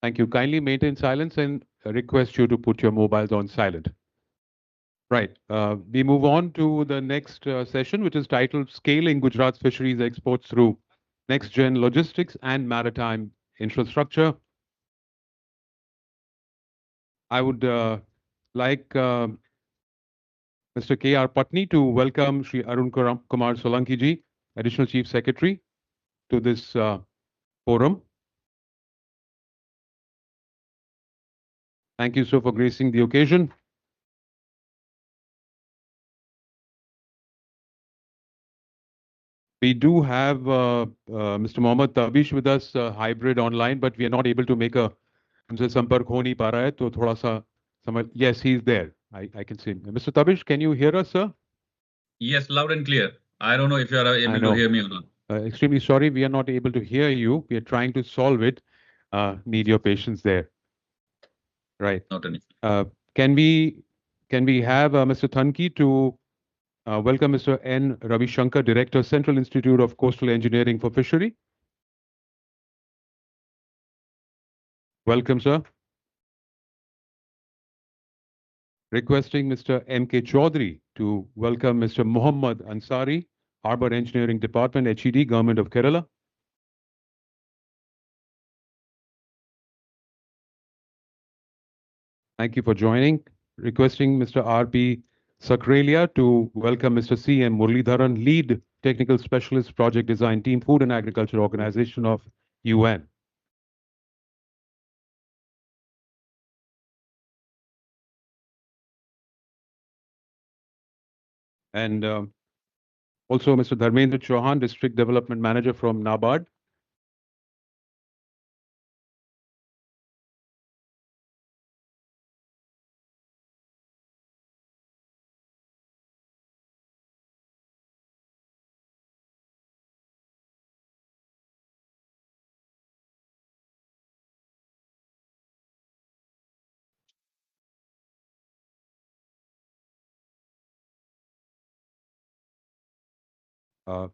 Thank you. Kindly maintain silence and request you to put your mobiles on silent. Right. We move on to the next session, which is titled Scaling Gujarat's Fisheries Exports Through Next Gen Logistics and Maritime Infrastructure. I would like Mr. K.R. Patni to welcome Shri Arun Kumar Solanki ji, Additional Chief Secretary, to this forum. Thank you, sir, for gracing the occasion. We do have Mr. Mohammad Tabish with us, hybrid online, but we are not able to make a उनसे संपर्क हो नहीं पा रहा है तो थोड़ा सा समझ. Yes, he is there. I can see him. Mr. Tabish, can you hear us, sir? Yes, loud and clear. I don't know if you are able to hear me or not. Extremely sorry, we are not able to hear you. We are trying to solve it. Need your patience there. Right. Not an issue. Can we have Mr. Thanki to welcome Mr. N. Ravi Shankar, Director, Central Institute of Coastal Engineering for Fishery? Welcome, sir. Requesting Mr. M.K. Chaudhary to welcome Mr. Muhammad Ansari, Harbour Engineering Department, HED, Government of Kerala. Thank you for joining. Requesting Mr. R.P. Sakralia to welcome Mr. C.M. Muralidharan, Lead Technical Specialist, Project Design Team, Food and Agriculture Organization of UN. And also Mr. Dharmendra Chauhan, District Development Manager from NABARD.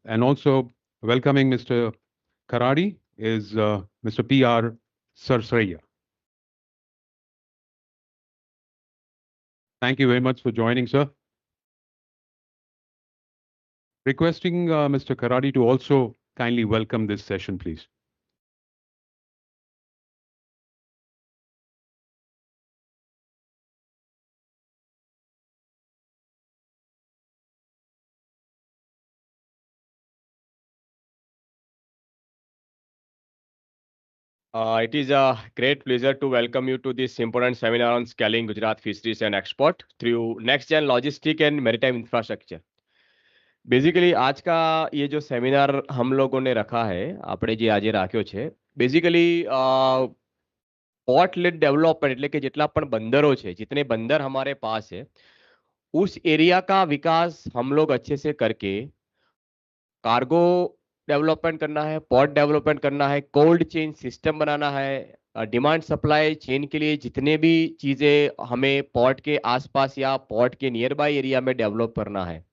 And also welcoming Mr. Karadi is Mr. P.R. Sarsraya. Thank you very much for joining, sir. Requesting Mr. Karadi to also kindly welcome this session, please. It is a great pleasure to welcome you to this important seminar on scaling Gujarat fisheries and export through next-gen logistic and maritime infrastructure. Basically આજ કા ये जो seminar हम लोगों ने रखा है આપણે જે આજે રાખ્યો છે બેઝિકલી પોર્ટ લેડ ડેવલપમેન્ટ એટલે કે જેટલા પણ બંદરો છે जितने बंदर हमारे पास है उस एरिया का विकास हम लोग अच्छे से करके कार्गो डेवलपमेंट करना है, पोर्ट डेवलपमेंट करना है, कोल्ड चेन सिस्टम बनाना है, डिमांड सप्लाई चेन के लिए जितने भी चीजें हमें पोर्ट के आसपास या पोर्ट के नियर बाय एरिया में डेवलप करना है,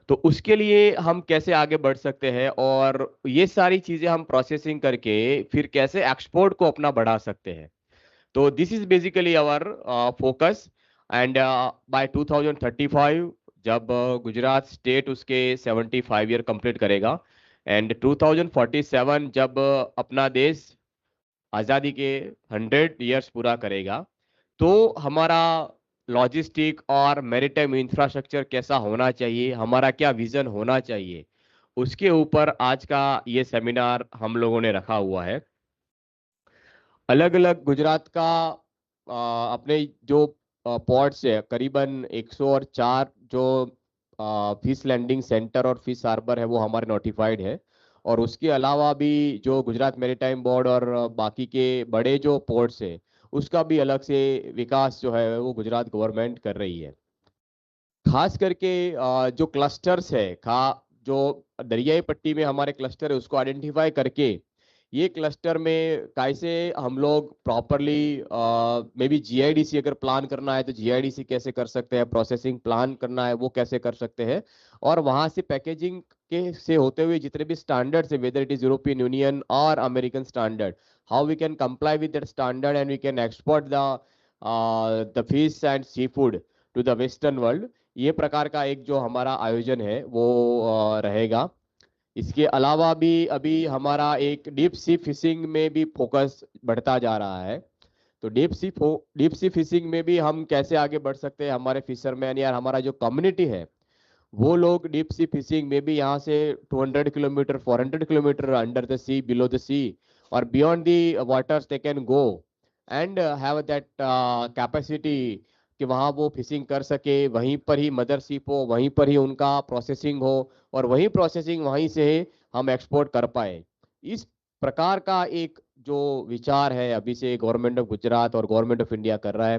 तो उसके लिए हम कैसे आगे बढ़ सकते हैं और ये सारी चीजें हम प्रोसेसिंग करके फिर कैसे एक्सपोर्ट को अपना बढ़ा सकते हैं. तो this is basically our focus and by 2035 जब गुजरात स्टेट उसके 75 ईयर कंप्लीट करेगा एंड 2047 जब अपना देश आज़ादी के 100 ईयर्स पूरा करेगा तो हमारा लॉजिस्टिक और मैरीटाइम इंफ्रास्ट्रक्चर कैसा होना चाहिए, हमारा क्या विजन होना चाहिए, उसके ऊपर आज का ये सेमिनार हम लोगों ने रखा हुआ है. अलग अलग गुजरात का अपने जो पोर्ट्स है करीबन 104 जो फिश लैंडिंग सेंटर और फिश हार्बर है वो हमारे नोटिफाइड है और उसके अलावा भी जो गुजरात मैरीटाइम बोर्ड और बाकी के बड़े जो पोर्ट्स है उसका भी अलग से विकास जो है वो गुजरात गवर्नमेंट कर रही है. खास करके जो क्लस्टर्स है जो दरियाई पट्टी में हमारे क्लस्टर है उसको आइडेंटिफाई करके ये क्लस्टर में कैसे हम लोग प्रॉपरली मे बी जीआईडीसी अगर प्लान करना है तो जीआईडीसी कैसे कर सकते हैं, प्रोसेसिंग प्लान करना है वो कैसे कर सकते हैं, और वहां से पैकेजिंग के से होते हुए जितने भी स्टैंडर्ड्स है, whether it is European union और American standard, how we can comply with that standard and we can export the fish and seafood to the western world. ये प्रकार का एक जो हमारा आयोजन है वो रहेगा। इसके अलावा भी अभी हमारा एक डीप सी फिशिंग में भी फोकस बढ़ता जा रहा है। तो डीप सी फिशिंग में भी हम कैसे आगे बढ़ सकते हैं, हमारे फिशरमैन या हमारा जो कम्युनिटी है वो लोग डीप सी फिशिंग में भी यहाँ से 200 kilometre 400 kilometre under the sea, below the sea और beyond the waters they can go and have that capacity कि वहाँ वो फिशिंग कर सके, वहीं पर ही मदरशिप हो, वहीं पर ही उनका प्रोसेसिंग हो और वही प्रोसेसिंग वहीं से हम एक्सपोर्ट कर पाए। इस प्रकार का एक जो विचार है अभी से गवर्नमेंट ऑफ गुजरात और गवर्नमेंट ऑफ इंडिया कर रहा है।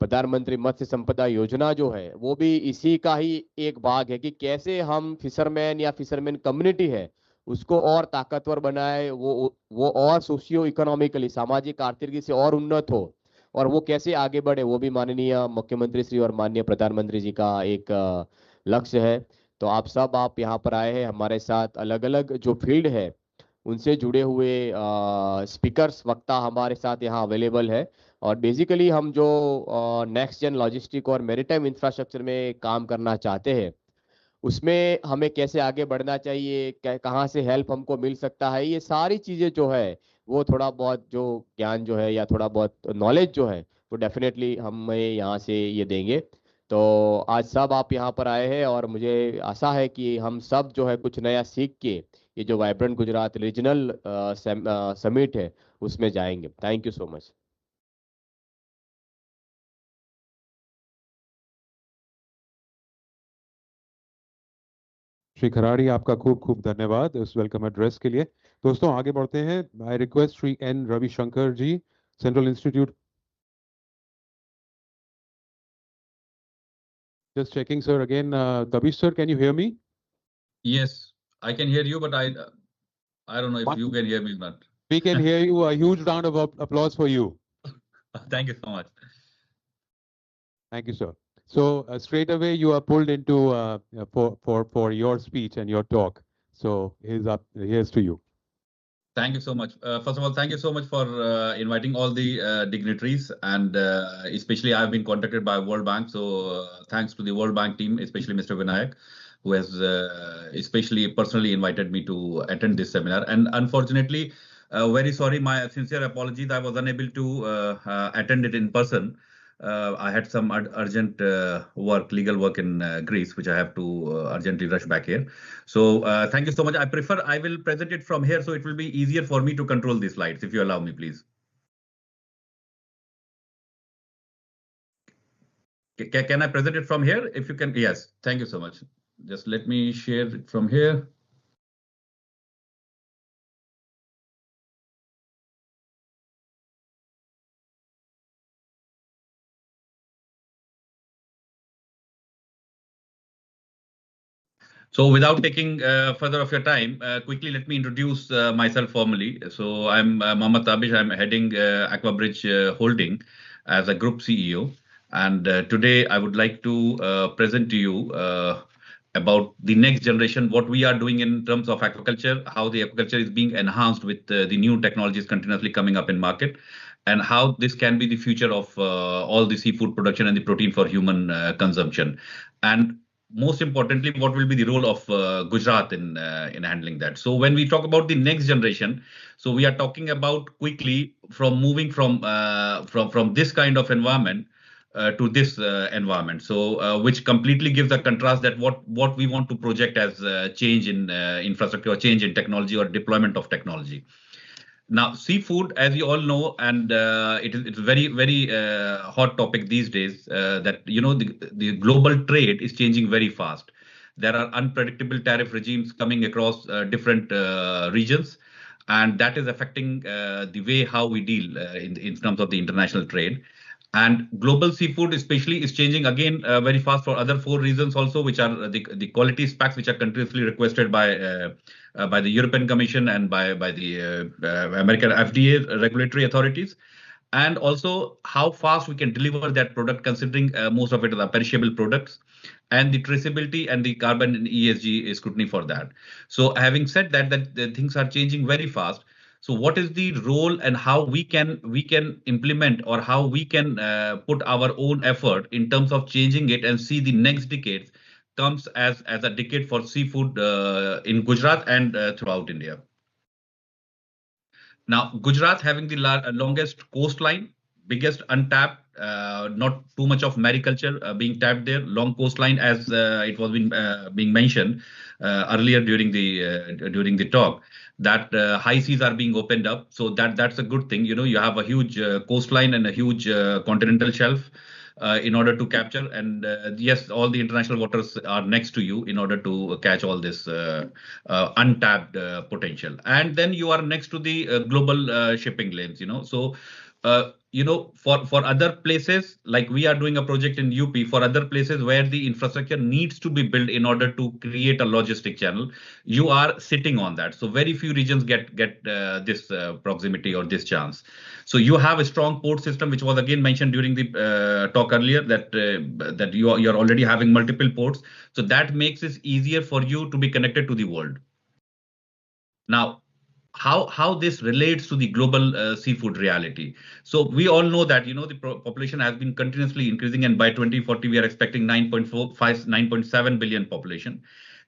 प्रधानमंत्री मत्स्य संपदा योजना जो है वो भी इसी का ही एक भाग है कि कैसे हम फिशरमैन या फिशरमैन कम्युनिटी है उसको और ताकतवर बनाए, वो और सोशियो इकोनॉमिकली सामाजिक आर्थिकी से और उन्नत हो और वो कैसे आगे बढ़े, वो भी माननीय मुख्यमंत्री श्री और माननीय प्रधानमंत्री जी का एक लक्ष्य है। तो आप यहाँ पर आए हैं हमारे साथ, अलग अलग जो फील्ड है उनसे जुड़े हुए स्पीकर्स वक्ता हमारे साथ यहाँ अवेलेबल है। और बेसिकली हम जो नेक्स्ट जेन लॉजिस्टिक और मैरीटाइम इंफ्रास्ट्रक्चर में काम करना चाहते हैं उसमें हमें कैसे आगे बढ़ना चाहिए, कहाँ से हेल्प हमको मिल सकता है, ये सारी चीज़ें जो है वो थोड़ा बहुत जो ज्ञान जो है या थोड़ा बहुत नॉलेज जो है वो डेफिनेटली हमें यहाँ से ये देंगे। तो आज सब आप यहाँ पर आए हैं और मुझे आशा है कि हम सब जो है कुछ नया सीख के ये जो वाइब्रेंट गुजरात रीजनल समिट है उसमें जाएंगे। Thank you so much. Shri Kharadi, आपका खूब खूब धन्यवाद इस वेलकम एड्रेस के लिए। दोस्तों आगे बढ़ते हैं। I request Shri N Ravishankar ji, central institute. Just checking sir again. Tabish sir, can you hear me? Yes, I can hear you, but I don't know if you can hear me or not. We can hear you. A huge round of applause for you. Thank you so much. Thank you, sir. So straight away you are pulled into for your speech and your talk. So here's to you. Thank you so much. First of all, thank you so much for inviting all the dignitaries, and especially I've been contacted by World Bank. So thanks to the World Bank team, especially Mr. Vinayak, who has especially personally invited me to attend this seminar. And unfortunately, very sorry, my sincere apologies, I was unable to attend it in person. I had some urgent work, legal work in Greece, which I have to urgently rush back here. So thank you so much. I will present it from here, so it will be easier for me to control the slides, if you allow me, please. Can I present it from here? If you can, yes. Thank you so much. Just let me share it from here. So without taking further of your time, quickly let me introduce myself formally. So I'm Mohammad Tabish. I'm heading Aquabridge Holding as a group CEO. And today I would like to present to you about the next generation, what we are doing in terms of aquaculture, how the aquaculture is being enhanced with the new technologies continuously coming up in market, and how this can be the future of all the seafood production and the protein for human consumption. And most importantly, what will be the role of Gujarat in handling that? So when we talk about the next generation, so we are talking about quickly from moving from this kind of environment to this environment. So which completely gives a contrast that what we want to project as change in infrastructure or change in technology or deployment of technology. Now, seafood, as you all know, and it's very hot topic these days. That the global trade is changing very fast. There are unpredictable tariff regimes coming across different regions, and that is affecting the way how we deal in terms of the international trade. And global seafood, especially, is changing again very fast for other four reasons also, which are the quality specs, which are continuously requested by the European Commission and by the American FDA regulatory authorities, and also how fast we can deliver that product, considering most of it are perishable products, and the traceability and the carbon and ESG scrutiny for that. So, having said that, that the things are changing very fast. So what is the role and how we can implement, or how we can put our own effort in terms of changing it and see the next decade comes as a decade for seafood in Gujarat and throughout India. Now, Gujarat having the longest coastline, biggest untapped, not too much of mariculture being tapped there, long coastline as it was being mentioned earlier during the talk, that high seas are being opened up. So that's a good thing. You know, you have a huge coastline and a huge continental shelf in order to capture. And yes, all the international waters are next to you in order to catch all this untapped potential. And then you are next to the global shipping lanes, you know. So, for other places, like we are doing a project in UP, for other places where the infrastructure needs to be built in order to create a logistic channel, you are sitting on that. So very few regions get this proximity or this chance. So you have a strong port system, which was again mentioned during the talk earlier, that you're already having multiple ports. So that makes it easier for you to be connected to the world. Now, how this relates to the global seafood reality. So we all know that, you know, the population has been continuously increasing, and by 2040 we are expecting 9.45 9.7 billion population.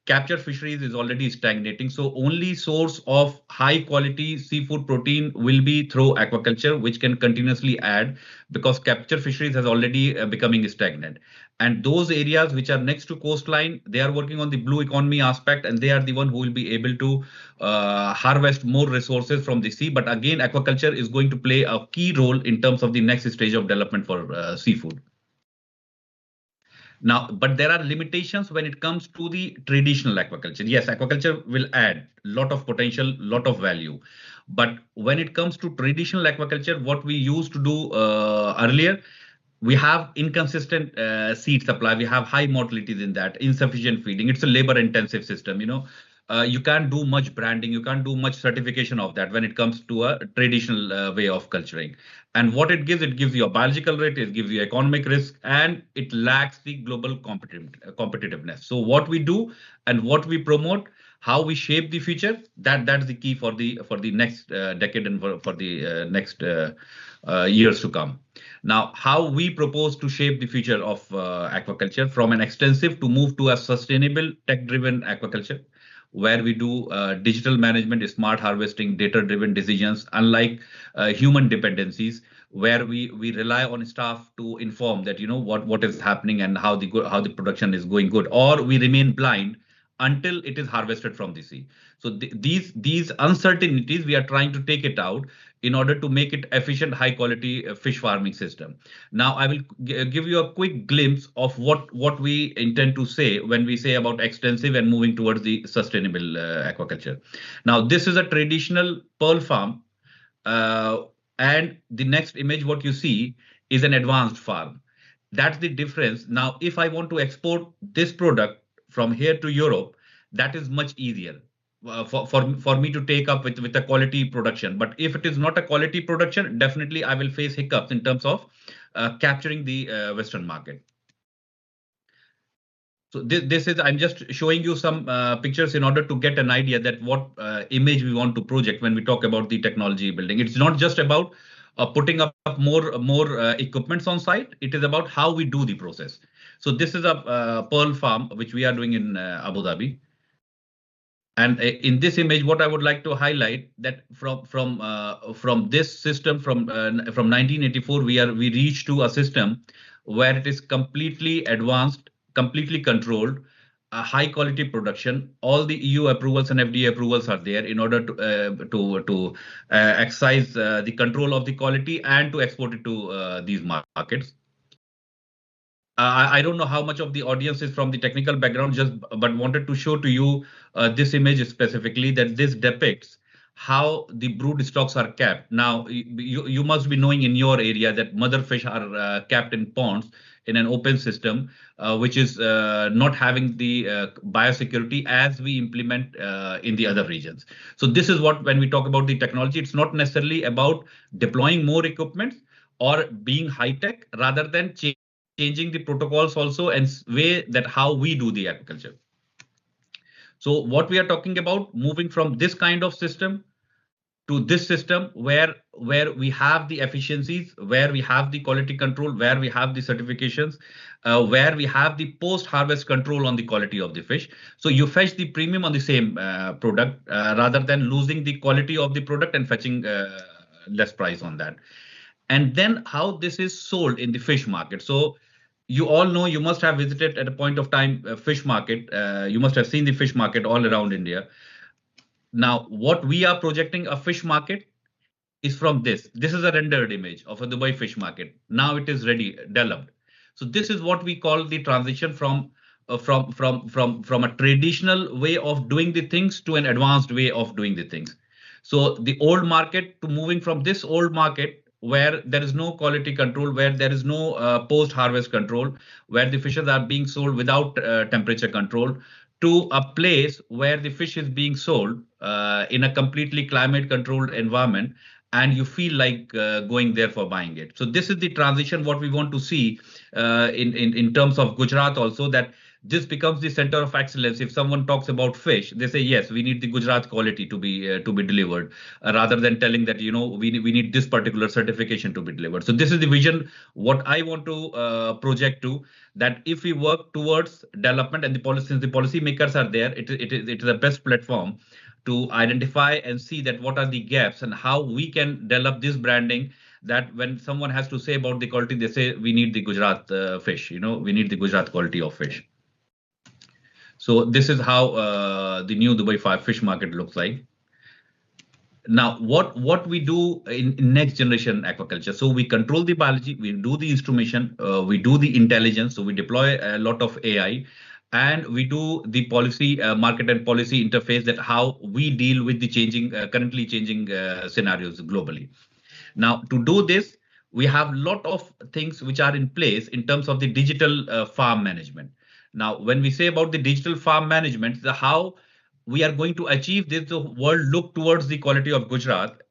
Capture fisheries is already stagnating, so only source of high quality seafood protein will be through aquaculture, which can continuously add, because capture fisheries has already becoming stagnant. And those areas which are next to coastline, they are working on the blue economy aspect, and they are the one who will be able to harvest more resources from the sea. But again, aquaculture is going to play a key role in terms of the next stage of development for seafood. Now, but there are limitations when it comes to the traditional aquaculture. Yes, aquaculture will add a lot of potential, lot of value. But when it comes to traditional aquaculture, what we used to do earlier, we have inconsistent seed supply. We have high mortalities in that, insufficient feeding. It's a labor intensive system, you know. You can't do much branding, you can't do much certification of that when it comes to a traditional way of culturing. And what it gives you a biological rate, it gives you economic risk, and it lacks the global competitiveness. So what we do and what we promote, how we shape the future, that's the key for the next decade and for the next years to come. Now, how we propose to shape the future of aquaculture from an extensive to move to a sustainable tech-driven aquaculture, where we do digital management, smart harvesting, data-driven decisions, unlike human dependencies, where we rely on staff to inform that, you know, what is happening and how the production is going good, or we remain blind until it is harvested from the sea. So these uncertainties, we are trying to take it out in order to make it efficient, high quality fish farming system. Now, I will give you a quick glimpse of what we intend to say when we say about extensive and moving towards the sustainable aquaculture. Now, this is a traditional pearl farm, uh, and the next image, what you see, is an advanced farm. That's the difference. Now, if I want to export this product from here to Europe, that is much easier for me to take up with a quality production. But if it is not a quality production, definitely I will face hiccups in terms of capturing the Western market. So this is, I'm just showing you some pictures in order to get an idea that what image we want to project when we talk about the technology building. It's not just about putting up more equipments on site. It is about how we do the process. So this is a pearl farm which we are doing in Abu Dhabi. And in this image, what I would like to highlight, that from this system from 1984, we reached to a system where it is completely advanced, completely controlled, a high quality production. All the EU approvals and FDA approvals are there in order to exercise the control of the quality and to export it to these markets. I don't know how much of the audience is from the technical background, but wanted to show to you this image specifically, that this depicts how the brood stocks are kept. Now, you must be knowing in your area that mother fish are kept in ponds in an open system, which is not having the biosecurity as we implement in the other regions. So this is what, when we talk about the technology, it's not necessarily about deploying more equipment or being high tech, rather than changing the protocols also and way that how we do the agriculture. So what we are talking about, moving from this kind of system to this system where we have the efficiencies, where we have the quality control, where we have the certifications, where we have the post harvest control on the quality of the fish. So you fetch the premium on the same product, rather than losing the quality of the product and fetching less price on that. And then how this is sold in the fish market. So you all know, you must have visited at a point of time fish market. You must have seen the fish market all around India. Now, what we are projecting a fish market is from this. This is a rendered image of a Dubai fish market. Now it is ready, developed. So this is what we call the transition from a traditional way of doing the things to an advanced way of doing the things. So the old market to moving from this old market where there is no quality control, where there is no post-harvest control, where the fishes are being sold without temperature control, to a place where the fish is being sold in a completely climate controlled environment, and you feel like going there for buying it. So this is the transition what we want to see in terms of Gujarat also, that this becomes the center of excellence. If someone talks about fish, they say, yes, we need the Gujarat quality to be delivered, rather than telling that, we need this particular certification to be delivered. So this is the vision what I want to project to, that if we work towards development, and the policy, since the policy makers are there, it is the best platform to identify and see that what are the gaps and how we can develop this branding, that when someone has to say about the quality, they say we need the Gujarat fish, we need the Gujarat quality of fish. So this is how the new Dubai fish market looks like. Now, what we do in next generation aquaculture? So we control the biology, we do the instrumentation, we do the intelligence. So we deploy a lot of AI, and we do the policy, market and policy interface, that how we deal with the currently changing scenarios globally. Now, to do this, we have a lot of things which are in place in terms of the digital farm management. Now, when we say about the digital farm management, the how we are going to achieve this, the world look towards the quality of Gujarat.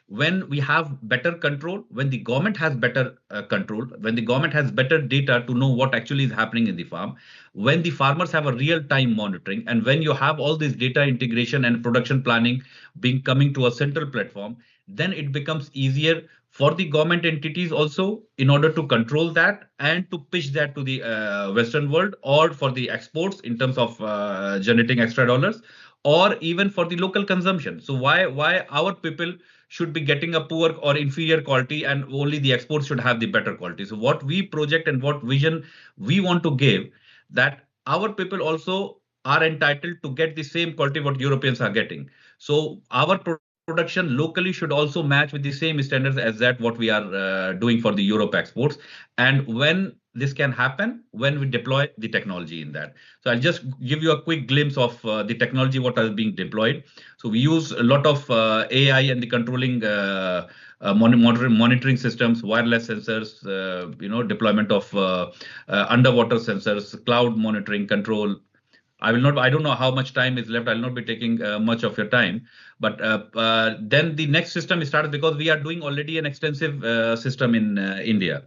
When we have better control, when the government has better control, when the government has better data to know what actually is happening in the farm, when the farmers have a real-time monitoring, and when you have all this data integration and production planning coming to a central platform, then it becomes easier for the government entities also, in order to control that and to pitch that to the Western world, or for the exports in terms of generating extra dollars, or even for the local consumption. So why our people should be getting a poor or inferior quality, and only the exports should have the better quality? So what we project and what vision we want to give, that our people also are entitled to get the same quality what Europeans are getting. So our production locally should also match with the same standards as that what we are doing for the Europe exports. And when this can happen, when we deploy the technology in that. So I'll just give you a quick glimpse of the technology what is being deployed. So we use a lot of AI and the controlling monitoring systems, wireless sensors, deployment of underwater sensors, cloud monitoring control. I don't know how much time is left. I'll not be taking much of your time. But then the next system started, because we are doing already an extensive system in India.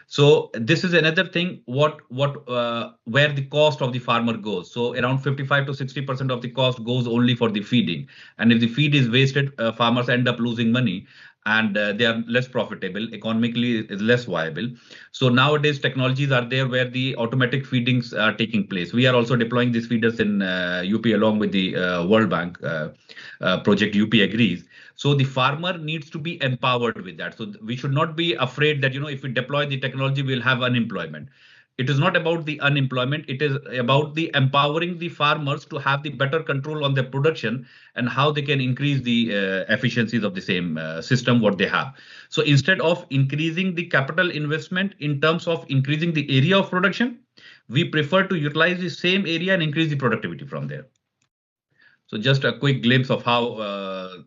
So this is another thing where the cost of the farmer goes. So around 55 to 60% of the cost goes only for the feeding. And if the feed is wasted, farmers end up losing money, and they are less profitable, economically is less viable. So nowadays technologies are there where the automatic feedings are taking place. We are also deploying these feeders in UP along with the World Bank project UP Agrees. So the farmer needs to be empowered with that. So we should not be afraid that, if we deploy the technology, we'll have unemployment. It is not about the unemployment. It is about the empowering the farmers to have the better control on their production, and how they can increase the efficiencies of the same system what they have. So instead of increasing the capital investment in terms of increasing the area of production, we prefer to utilize the same area and increase the productivity from there. So just a quick glimpse of how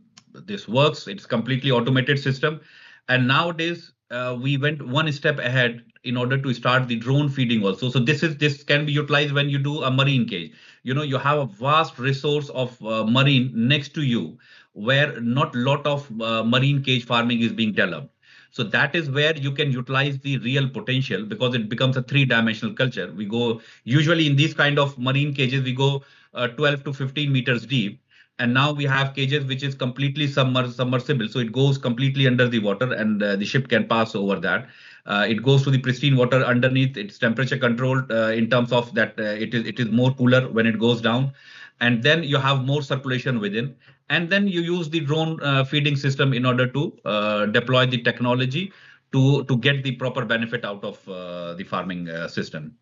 this works. It's completely automated system. And nowadays, we went one step ahead in order to start the drone feeding also. So this can be utilized when you do a marine cage. You have a vast resource of marine next to you, where not lot of marine cage farming is being developed. So that is where you can utilize the real potential, because it becomes a three-dimensional culture. We go usually in these kind of marine cages, we go 12 to 15 meters deep. And now we have cages which is completely submersible. So it goes completely under the water, and the ship can pass over that. It goes to the pristine water underneath. It's temperature controlled in terms of that it is more cooler when it goes down. And then you have more circulation within. And then you use the drone feeding system in order to deploy the technology to get the proper benefit out of the farming system.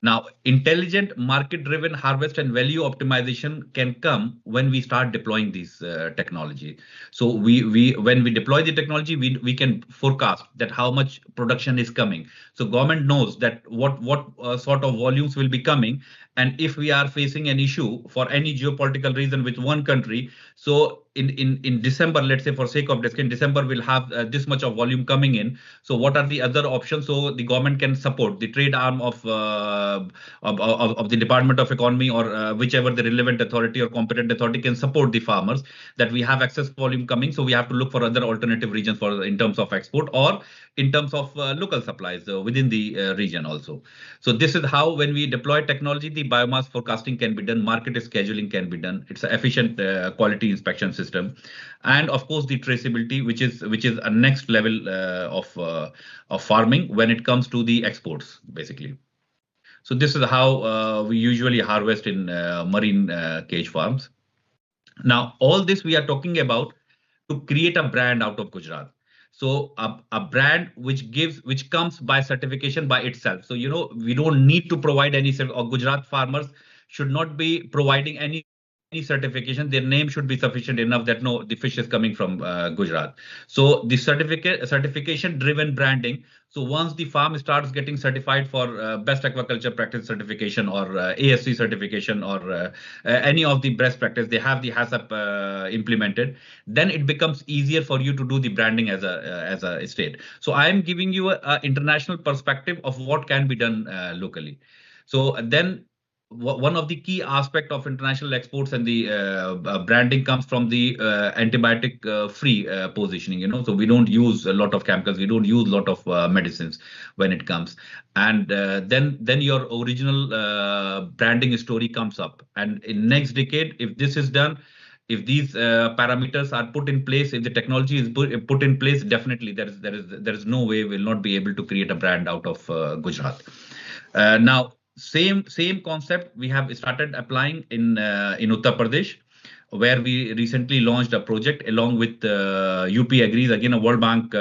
Now, intelligent market-driven harvest and value optimization can come when we start deploying these technology. So when we deploy the technology, we can forecast that how much production is coming. So government knows that what sort of volumes will be coming, and if we are facing an issue for any geopolitical reason with one country, so in December, let's say for sake of discussion, December will have this much of volume coming in. So what are the other options? So the government can support the trade arm of the Department of Economy, or whichever the relevant authority or competent authority can support the farmers, that we have excess volume coming. So we have to look for other alternative regions for in terms of export, or in terms of local supplies within the region also. So this is how, when we deploy technology, the biomass forecasting can be done, market scheduling can be done. It's an efficient quality inspection system, and of course the traceability, which is a next level of farming when it comes to the exports, basically. So this is how we usually harvest in marine cage farms. Now, all this we are talking about to create a brand out of Gujarat. So a brand which comes by certification by itself. So we don't need to provide any, or Gujarat farmers should not be providing any certification. Their name should be sufficient enough that no, the fish is coming from Gujarat. So the certification driven branding. So once the farm starts getting certified for best aquaculture practice certification, or ASC certification, or any of the best practice, they have the HACCP implemented, then it becomes easier for you to do the branding as a state. So I am giving you a international perspective of what can be done locally. So then one of the key aspect of international exports and the branding comes from the antibiotic free positioning. So we don't use a lot of chemicals, we don't use a lot of medicines when it comes. And then your original branding story comes up. And in next decade, if this is done, if these parameters are put in place, if the technology is put in place, definitely there is no way we'll not be able to create a brand out of Gujarat. Now, same concept we have started applying in Uttar Pradesh, where we recently launched a project along with UP Agrees, again a World Bank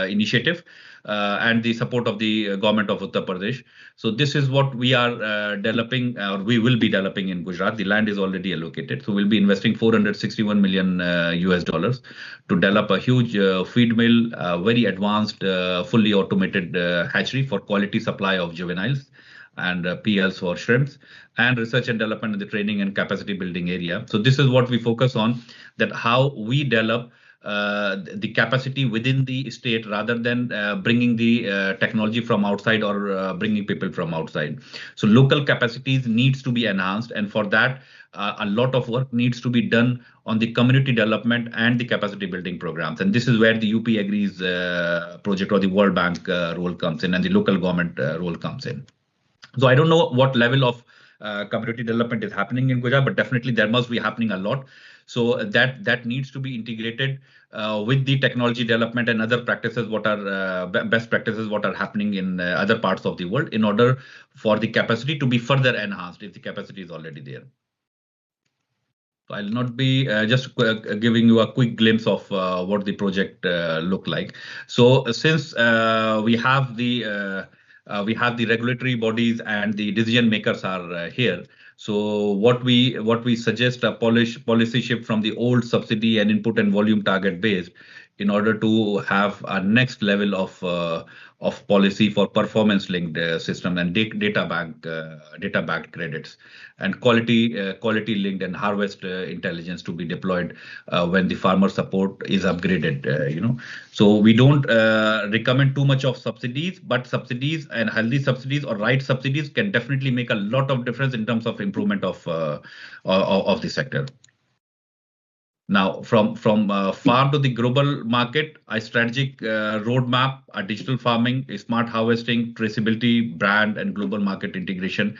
initiative, and the support of the government of Uttar Pradesh. So this is what we are developing, or we will be developing in Gujarat. The land is already allocated, so we'll be investing 461 million US dollars to develop a huge feed mill, very advanced, fully automated hatchery for quality supply of juveniles, and PLs for shrimps, and research and development in the training and capacity building area. So this is what we focus on, that how we develop the capacity within the state, rather than bringing the technology from outside, or bringing people from outside. So local capacities needs to be enhanced, and for that a lot of work needs to be done on the community development and the capacity building programs. And this is where the UP Agrees project, or the World Bank role comes in, and the local government role comes in. So I don't know what level of community development is happening in Gujarat, but definitely there must be happening a lot. So that needs to be integrated with the technology development and other practices, what are best practices, what are happening in other parts of the world, in order for the capacity to be further enhanced if the capacity is already there. So I'll not be just giving you a quick glimpse of what the project look like. So since we have the regulatory bodies and the decision makers are here. So what we suggest, a policy shift from the old subsidy and input and volume target based in order to have a next level of policy for performance-linked system and data backed credits and quality linked and harvest intelligence to be deployed when the farmer support is upgraded. So we don't recommend too much of subsidies, but subsidies and healthy subsidies or right subsidies can definitely make a lot of difference in terms of improvement of the sector. Now, from farm to the global market, a strategic roadmap, a digital farming, a smart harvesting, traceability, brand, and global market integration.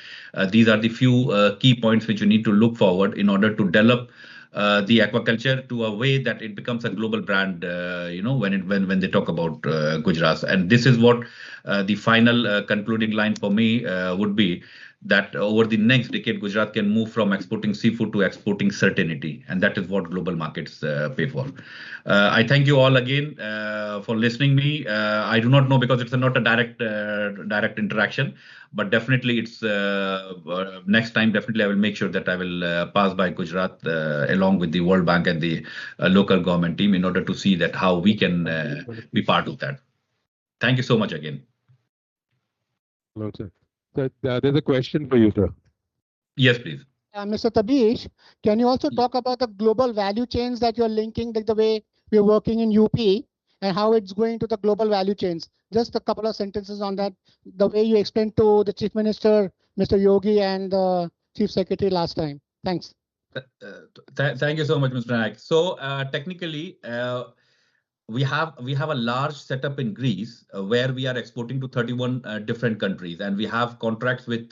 These are the few key points which you need to look forward in order to develop the aquaculture to a way that it becomes a global brand. When they talk about Gujarat, and this is what the final concluding line for me would be, that over the next decade, Gujarat can move from exporting seafood to exporting certainty. And that is what global markets pay for. I thank you all again for listening me. I do not know because it's not a direct interaction, but definitely it's next time, definitely I will make sure that I will pass by Gujarat along with the World Bank and the local government team in order to see that how we can be part of that. Thank you so much again. Hello, sir. So, there's a question for you, sir. Yes, please. Mr. Tabish, can you also talk about the global value chains that you're linking, like the way we're working in UP and how it's going to the global value chains? Just a couple of sentences on that, the way you explained to the Chief Minister, Mr. Yogi, and the Chief Secretary last time. Thanks. Thank you so much, Mr. Nayak. So technically, we have a large setup in Greece where we are exporting to 31 different countries, and we have contracts with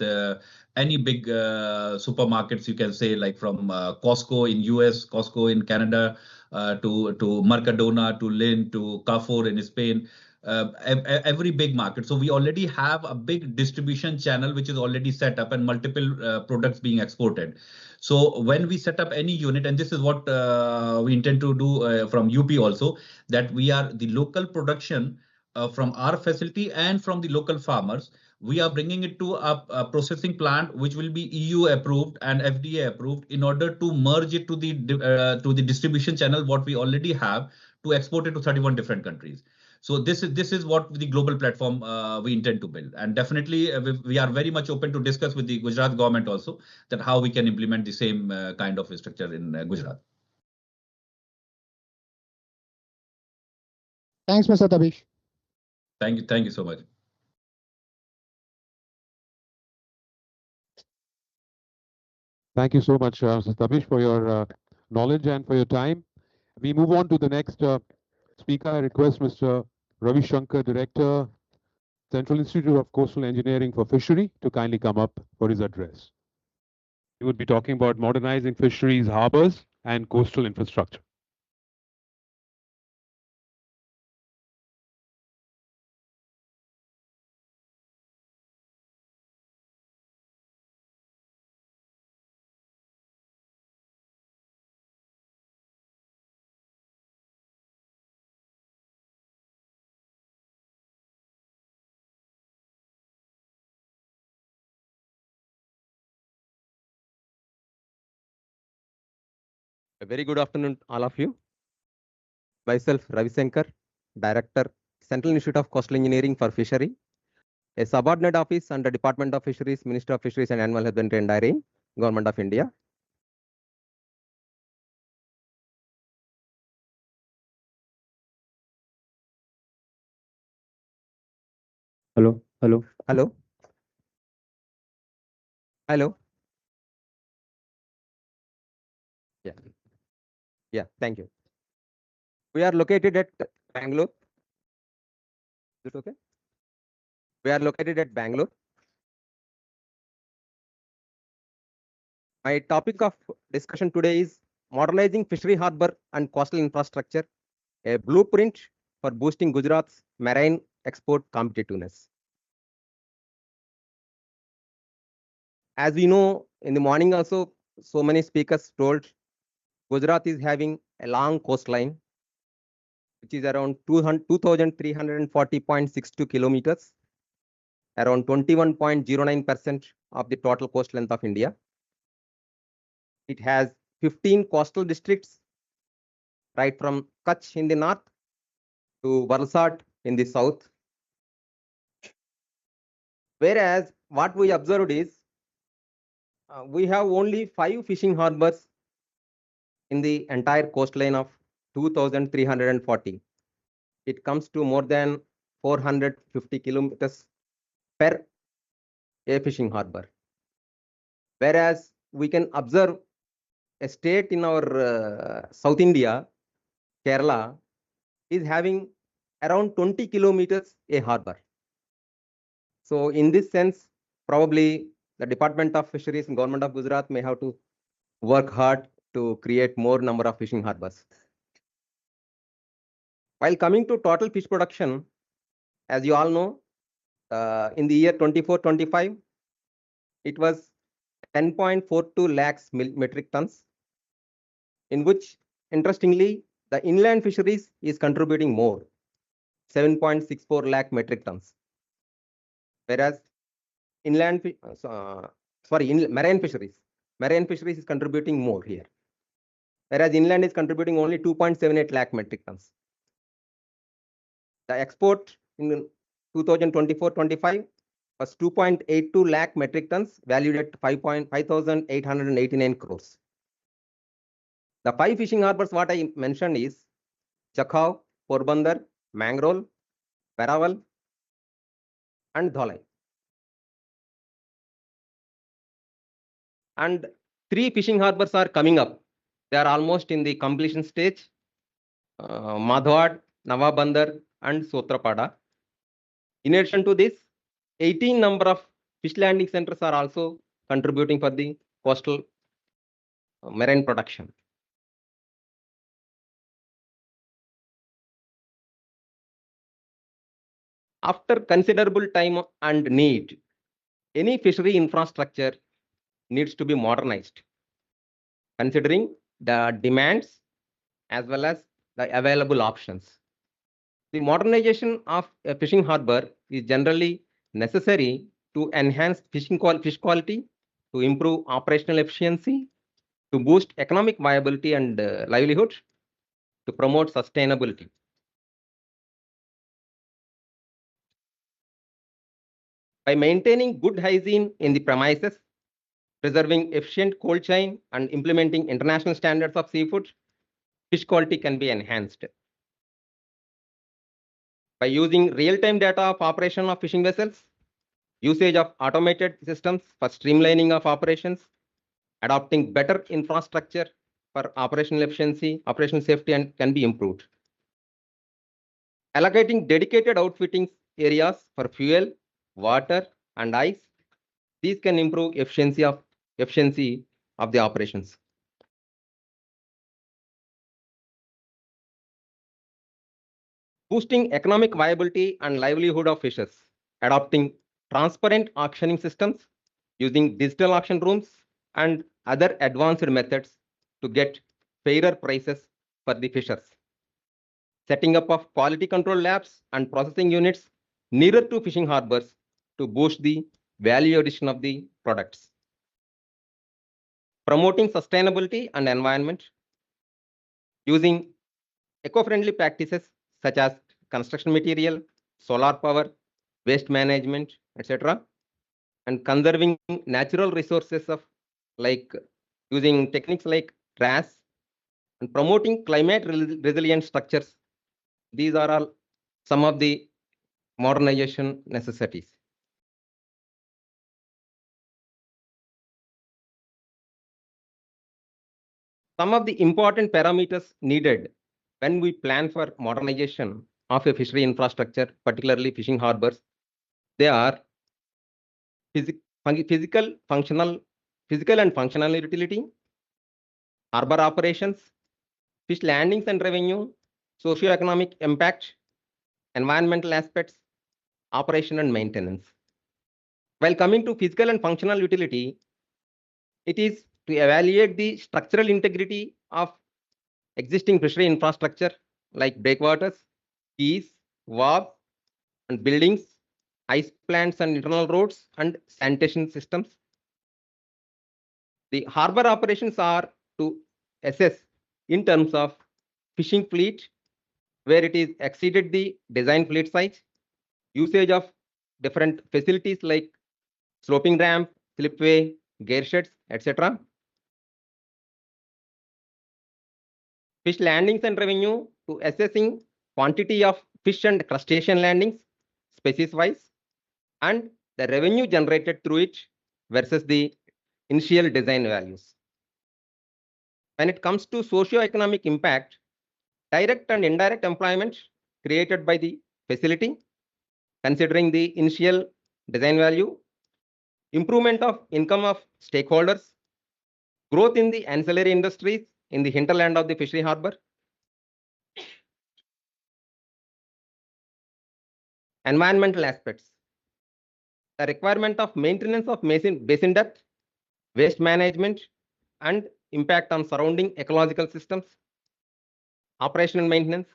any big supermarkets, you can say, like from Costco in US, Costco in Canada, to Mercadona, to Lin, to Carrefour in Spain. Every big market. So we already have a big distribution channel which is already set up and multiple products being exported. So when we set up any unit, and this is what we intend to do from UP also, that we are the local production from our facility and from the local farmers, we are bringing it to a processing plant which will be EU approved and FDA approved in order to merge it to the distribution channel what we already have to export it to 31 different countries. So this is what the global platform we intend to build, and definitely we are very much open to discuss with the Gujarat government also that how we can implement the same kind of structure in Gujarat. Thanks, Mr. Tabish. Thank you so much. Thank you so much, Mr. Tabish, for your knowledge and for your time. We move on to the next speaker. I request Mr. Ravi Shankar, Director, Central Institute of Coastal Engineering for Fishery, to kindly come up for his address. He would be talking about modernizing fisheries, harbors, and coastal infrastructure. A very good afternoon, all of you. Myself, Ravi Shankar, Director, Central Institute of Coastal Engineering for Fishery, a subordinate office under Department of Fisheries, Ministry of Fisheries and Animal Husbandry and Dairying, Government of India. Hello. Yeah, thank you. We are located at Bangalore. Is it okay? We are located at Bangalore. My topic of discussion today is modernizing fishery harbor and coastal infrastructure, a blueprint for boosting Gujarat's marine export competitiveness. As we know, in the morning also, so many speakers told Gujarat is having a long coastline, which is around 2,340.62 kilometers, around 21.09% of the total coast length of India. It has 15 coastal districts, right from Kutch in the north to Valsad in the south. Whereas what we observed is we have only 5 fishing harbors in the entire coastline of 2,340. It comes to more than 450 kilometers per a fishing harbor. Whereas we can observe a state in our South India, Kerala, is having around 20 kilometers a harbor. So in this sense, probably the Department of Fisheries and Government of Gujarat may have to work hard to create more number of fishing harbors. While coming to total fish production, as you all know, in the year 24-25, it was 10.42 lakhs metric tons, in which, interestingly, the inland fisheries is contributing more, 7.64 lakh metric tons, whereas marine fisheries is contributing more here, whereas inland is contributing only 2.78 lakh metric tons. The export in 2024-25 was 2.82 lakh metric tons, valued at 5,889 crores. The 5 fishing harbors what I mentioned is Chakhau, Porbandar, Mangrove, Veraval, and Dholai. And 3 fishing harbors are coming up. They are almost in the completion stage. Madhwad, Navabandar, and Sotrapada. In addition to this, 18 number of fish landing centers are also contributing for the coastal marine production. After considerable time and need, any fishery infrastructure needs to be modernized, considering the demands as well as the available options. The modernization of a fishing harbor is generally necessary to enhance fish quality, to improve operational efficiency, to boost economic viability and livelihood, to promote sustainability. By maintaining good hygiene in the premises, preserving efficient cold chain, and implementing international standards of seafood, fish quality can be enhanced. By using real-time data of operation of fishing vessels, usage of automated systems for streamlining of operations, adopting better infrastructure for operational efficiency, operational safety, and can be improved. Allocating dedicated outfitting areas for fuel, water, and ice, these can improve efficiency of the operations. Boosting economic viability and livelihood of fishers, adopting transparent auctioning systems, using digital auction rooms and other advanced methods to get fairer prices for the fishers. Setting up of quality control labs and processing units nearer to fishing harbors to boost the value addition of the products. Promoting sustainability and environment, using eco-friendly practices such as construction material, solar power, waste management, etc., and conserving natural resources of like using techniques like TRAS and promoting climate resilient structures. These are all some of the modernization necessities. Some of the important parameters needed when we plan for modernization of a fishery infrastructure, particularly fishing harbors, they are physical and functional utility, harbor operations, fish landings and revenue, socio-economic impact, environmental aspects, operation and maintenance. While coming to physical and functional utility, it is to evaluate the structural integrity of existing fishery infrastructure like breakwaters, quays, wharves, and buildings, ice plants and internal roads, and sanitation systems. The harbor operations are to assess in terms of fishing fleet, where it is exceeded the design fleet size, usage of different facilities like sloping ramp, slipway, gear sheds, etc. Fish landings and revenue to assessing quantity of fish and crustacean landings species wise and the revenue generated through it versus the initial design values. When it comes to socio-economic impact, direct and indirect employment created by the facility, considering the initial design value, improvement of income of stakeholders, growth in the ancillary industries in the hinterland of the fishery harbor, environmental aspects, the requirement of maintenance of basin depth, waste management, and impact on surrounding ecological systems, operational maintenance,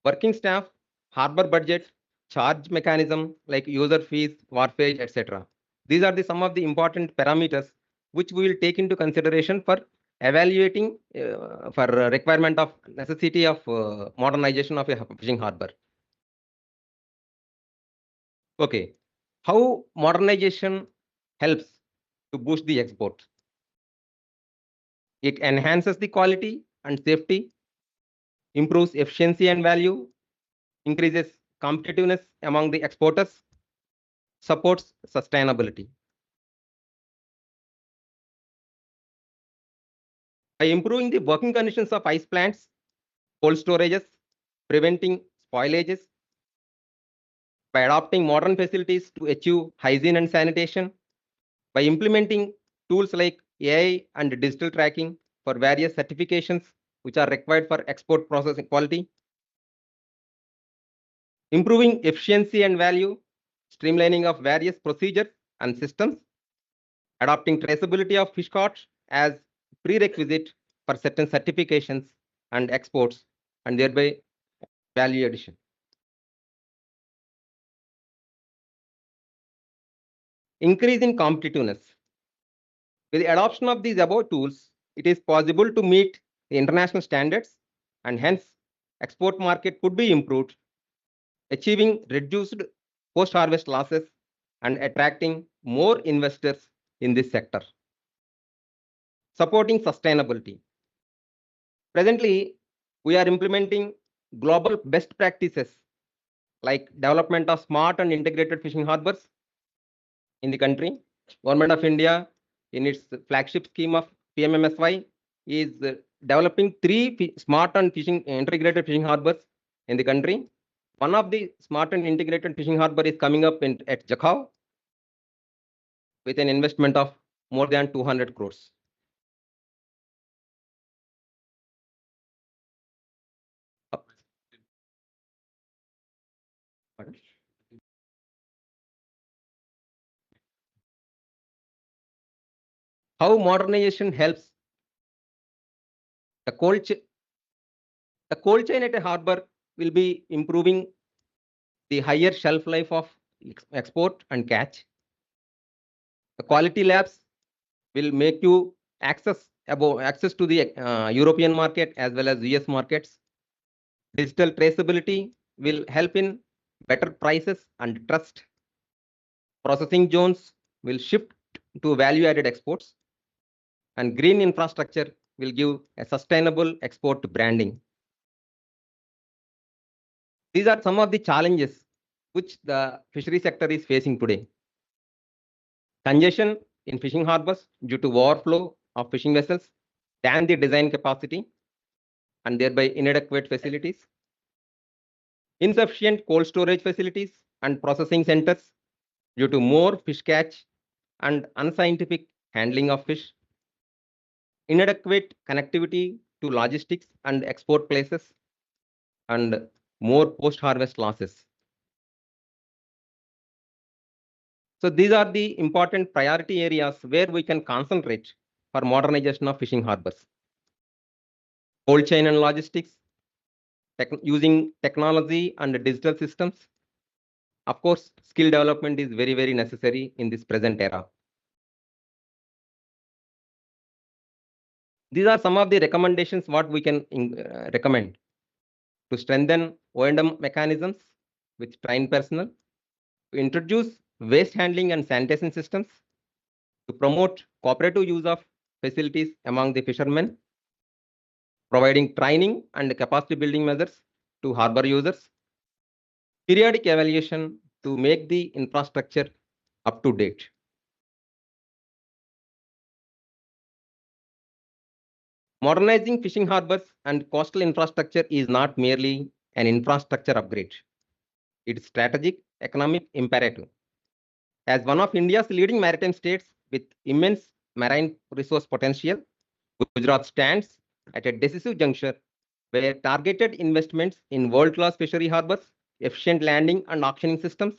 working staff, harbor budget, charge mechanism like user fees, wharfage, etc. These are some of the important parameters which we will take into consideration for evaluating for requirement of necessity of modernization of a fishing harbor. Okay, how modernization helps to boost the export? It enhances the quality and safety, improves efficiency and value, increases competitiveness among the exporters, supports sustainability. By improving the working conditions of ice plants, cold storages, preventing spoilages, by adopting modern facilities to achieve hygiene and sanitation, by implementing tools like AI and digital tracking for various certifications which are required for export processing quality, improving efficiency and value, streamlining of various procedures and systems, adopting traceability of fish caught as prerequisite for certain certifications and exports, and thereby value addition. Increase in competitiveness. With the adoption of these above tools, it is possible to meet the international standards and hence export market could be improved, achieving reduced post-harvest losses and attracting more investors in this sector. Supporting sustainability. Presently, we are implementing global best practices like development of smart and integrated fishing harbors in the country. Government of India, in its flagship scheme of PMMSY, is developing three smart and integrated fishing harbors in the country. One of the smart and integrated fishing harbor is coming up at Jakhau with an investment of more than 200 crores. How modernization helps the cold chain at a harbor will be improving the higher shelf life of export and catch. The quality labs will make you access to the European market as well as US markets. Digital traceability will help in better prices and trust. Processing zones will shift to value-added exports, and green infrastructure will give a sustainable export branding. These are some of the challenges which the fishery sector is facing today. Congestion in fishing harbors due to overflow of fishing vessels than the design capacity and thereby inadequate facilities. Insufficient cold storage facilities and processing centers due to more fish catch and unscientific handling of fish. Inadequate connectivity to logistics and export places and more post-harvest losses. So these are the important priority areas where we can concentrate for modernization of fishing harbors. Cold chain and logistics, using technology and digital systems. Of course, skill development is very, very necessary in this present era. These are some of the recommendations what we can recommend. to strengthen O&M mechanisms with trained personnel, to introduce waste handling and sanitation systems, to promote cooperative use of facilities among the fishermen, providing training and capacity building measures to harbor users, periodic evaluation to make the infrastructure up to date. Modernizing fishing harbors and coastal infrastructure is not merely an infrastructure upgrade. It is strategic economic imperative. As one of India's leading maritime states with immense marine resource potential, Gujarat stands at a decisive juncture where targeted investments in world-class fishery harbors, efficient landing and auctioning systems,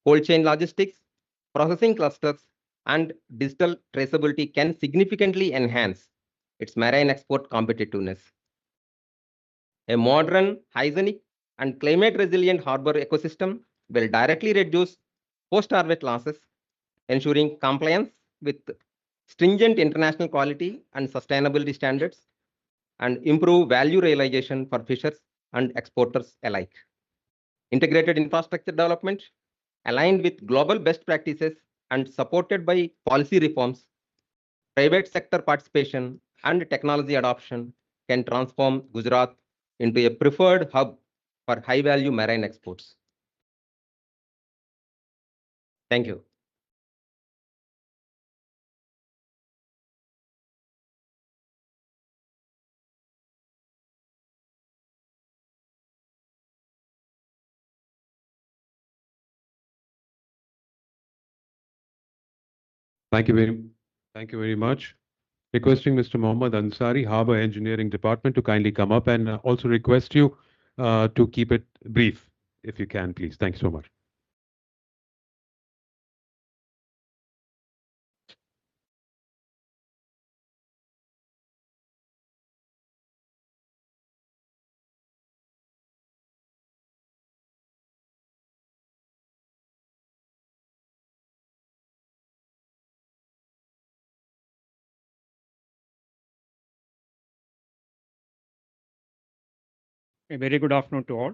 cold chain logistics, processing clusters, and digital traceability can significantly enhance its marine export competitiveness. A modern, hygienic, and climate-resilient harbor ecosystem will directly reduce post-harvest losses, ensuring compliance with stringent international quality and sustainability standards, and improve value realization for fishers and exporters alike. Integrated infrastructure development, aligned with global best practices and supported by policy reforms, private sector participation, and technology adoption can transform Gujarat into a preferred hub for high-value marine exports. Thank you. Thank you very much. Requesting Mr. Mohammad Ansari, Harbour Engineering Department, to kindly come up, and also request you to keep it brief, if you can, please. Thank you so much. A very good afternoon to all.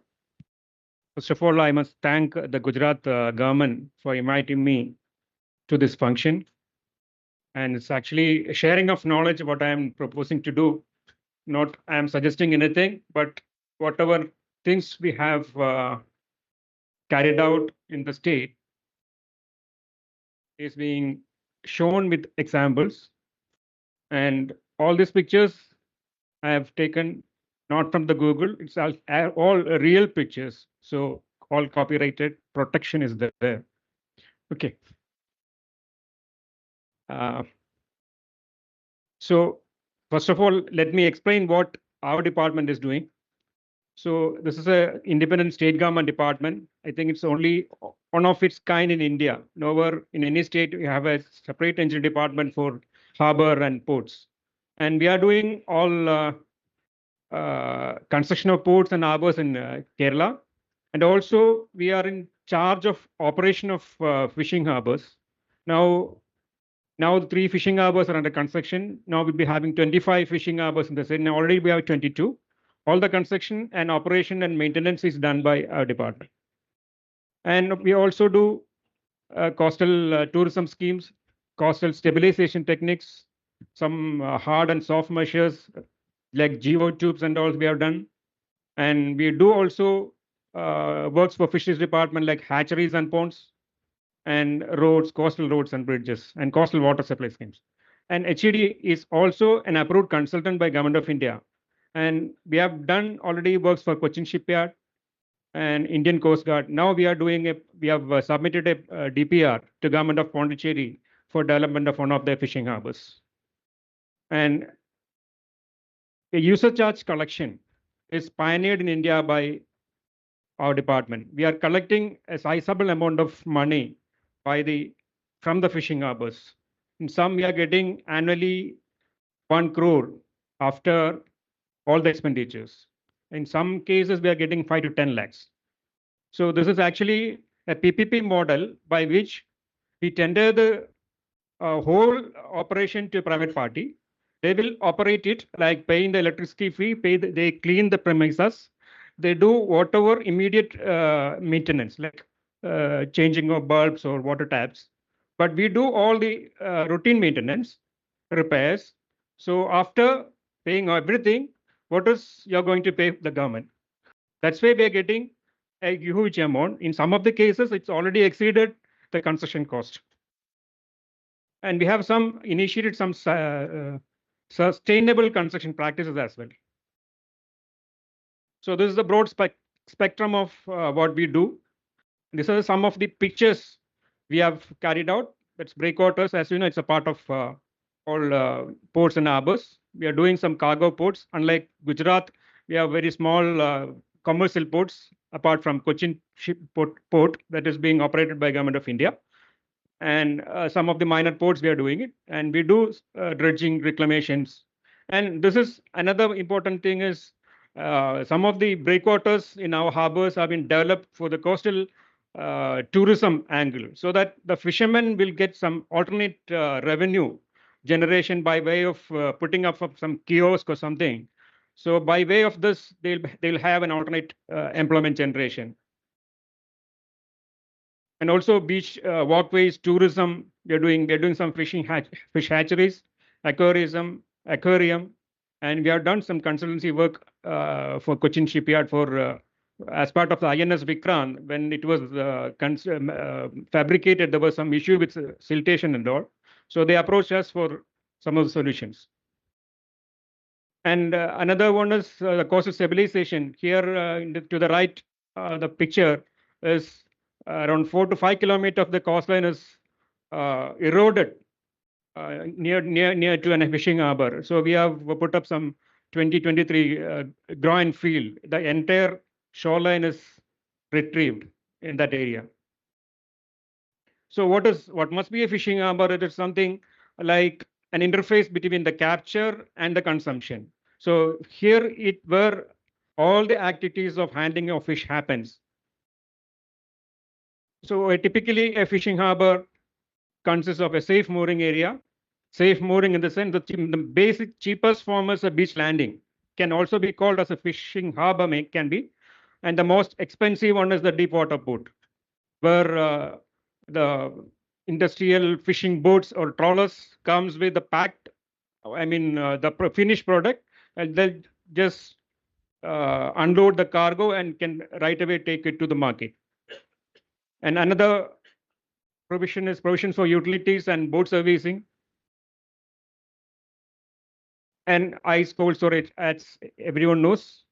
First of all, I must thank the Gujarat government for inviting me to this function. And it's actually a sharing of knowledge what I am proposing to do. Not I am suggesting anything, but whatever things we have carried out in the state is being shown with examples. And all these pictures I have taken not from the Google, it's all real pictures. So all copyrighted protection is there. Okay. So first of all, let me explain what our department is doing. So this is an independent state government department. I think it's only one of its kind in India. Nowhere in any state we have a separate engineering department for harbor and ports. And we are doing all construction of ports and harbors in Kerala. And also we are in charge of operation of fishing harbors. Now the 3 fishing harbors are under construction. Now we'll be having 25 fishing harbors in the state. Now already we have 22. All the construction and operation and maintenance is done by our department. And we also do coastal tourism schemes, coastal stabilization techniques, some hard and soft measures like geo tubes and all we have done. And we do also works for fisheries department like hatcheries and ponds and roads, coastal roads and bridges and coastal water supply schemes. And HED is also an approved consultant by Government of India. And we have done already works for Cochin Shipyard and Indian Coast Guard. Now we are doing we have submitted a DPR to Government of Pondicherry for development of one of their fishing harbors. And a user charge collection is pioneered in India by our department. We are collecting a sizable amount of money from the fishing harbors. In some, we are getting annually 1 crore after all the expenditures. In some cases, we are getting 5 to 10 lakhs. So this is actually a PPP model by which we tender the whole operation to a private party. They will operate it like paying the electricity fee, they clean the premises, they do whatever immediate maintenance, like changing of bulbs or water taps. But we do all the routine maintenance, repairs. So after paying everything, what is you're going to pay the government? That's why we are getting a huge amount. In some of the cases, it's already exceeded the concession cost. And we have initiated some sustainable construction practices as well. So this is the broad spectrum of what we do. These are some of the pictures we have carried out. That's breakwaters. As you know, it's a part of all ports and harbors. We are doing some cargo ports. Unlike Gujarat, we have very small commercial ports, apart from Cochin ship port that is being operated by Government of India. And some of the minor ports we are doing it. And we do dredging reclamations. And this is another important thing is some of the breakwaters in our harbors have been developed for the coastal tourism angle, so that the fishermen will get some alternate revenue generation by way of putting up some kiosk or something. So by way of this, they'll have an alternate employment generation. And also beach walkways, tourism. We're doing some fish hatcheries, aquarium, and we have done some consultancy work for Cochin Shipyard for as part of the INS Vikrant. When it was fabricated, there was some issue with siltation and all. So they approached us for some of the solutions. And another one is the coastal stabilization. Here to the right, the picture is around 4 to 5 kilometers of the coastline is eroded near to a fishing harbor. So we have put up some 2023 groin field. The entire shoreline is retrieved in that area. So what must be a fishing harbor? It is something like an interface between the capture and the consumption. So here where all the activities of handling of fish happens. So typically a fishing harbor consists of a safe mooring area. Safe mooring in the sense that the basic cheapest form is a beach landing. Can also be called as a fishing harbor, can be. And the most expensive one is the deep water port, where the industrial fishing boats or trawlers comes with the packed, the finished product, and they'll just unload the cargo and can right away take it to the market. And another provision is provisions for utilities and boat servicing. And ice cold storage, as everyone knows,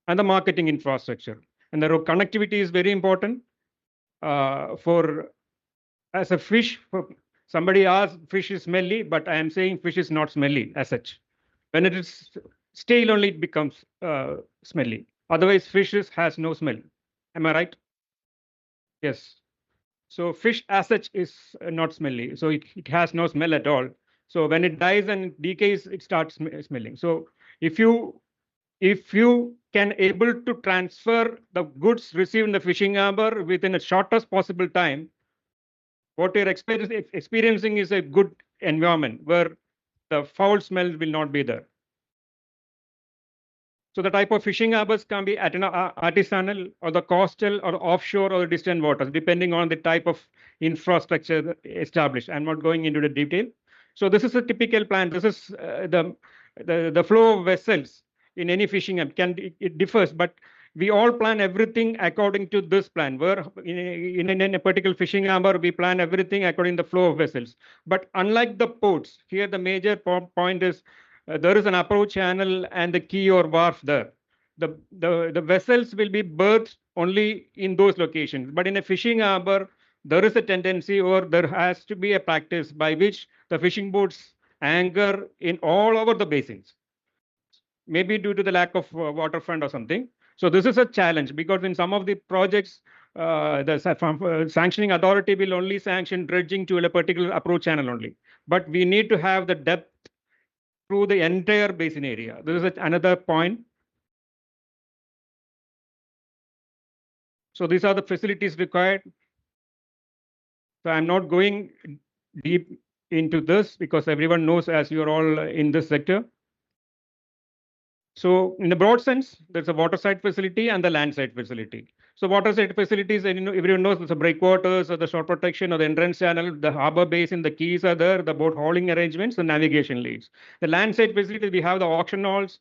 and the marketing infrastructure. And the connectivity is very important for as a fish. Somebody asked fish is smelly, but I am saying fish is not smelly as such. When it is stale only, it becomes smelly. Otherwise, fish has no smell. Am I right? Yes. So fish as such is not smelly. So it has no smell at all. So when it dies and decays, it starts smelling. So if you can able to transfer the goods received in the fishing harbor within the shortest possible time, what you're experiencing is a good environment where the foul smell will not be there. So the type of fishing harbors can be artisanal or the coastal or offshore or distant waters, depending on the type of infrastructure established. I'm not going into the detail. So this is a typical plan. This is the flow of vessels in any fishing hub. It differs, but we all plan everything according to this plan. Where in a particular fishing harbor, we plan everything according to the flow of vessels. But unlike the ports, here the major point is there is an approach channel and the quay or wharf there. The vessels will be berthed only in those locations. But in a fishing harbor, there is a tendency or there has to be a practice by which the fishing boats anchor in all over the basins, maybe due to the lack of waterfront or something. So this is a challenge because in some of the projects, the sanctioning authority will only sanction dredging to a particular approach channel only. But we need to have the depth through the entire basin area. This is another point. So these are the facilities required. So I'm not going deep into this because everyone knows as you're all in this sector. So in the broad sense, there's a water side facility and the land side facility. So water side facilities, and everyone knows there's a breakwaters or the shore protection or the entrance channel, the harbor basin, the quays are there, the boat hauling arrangements, the navigation leads. The land side facilities, we have the auction halls.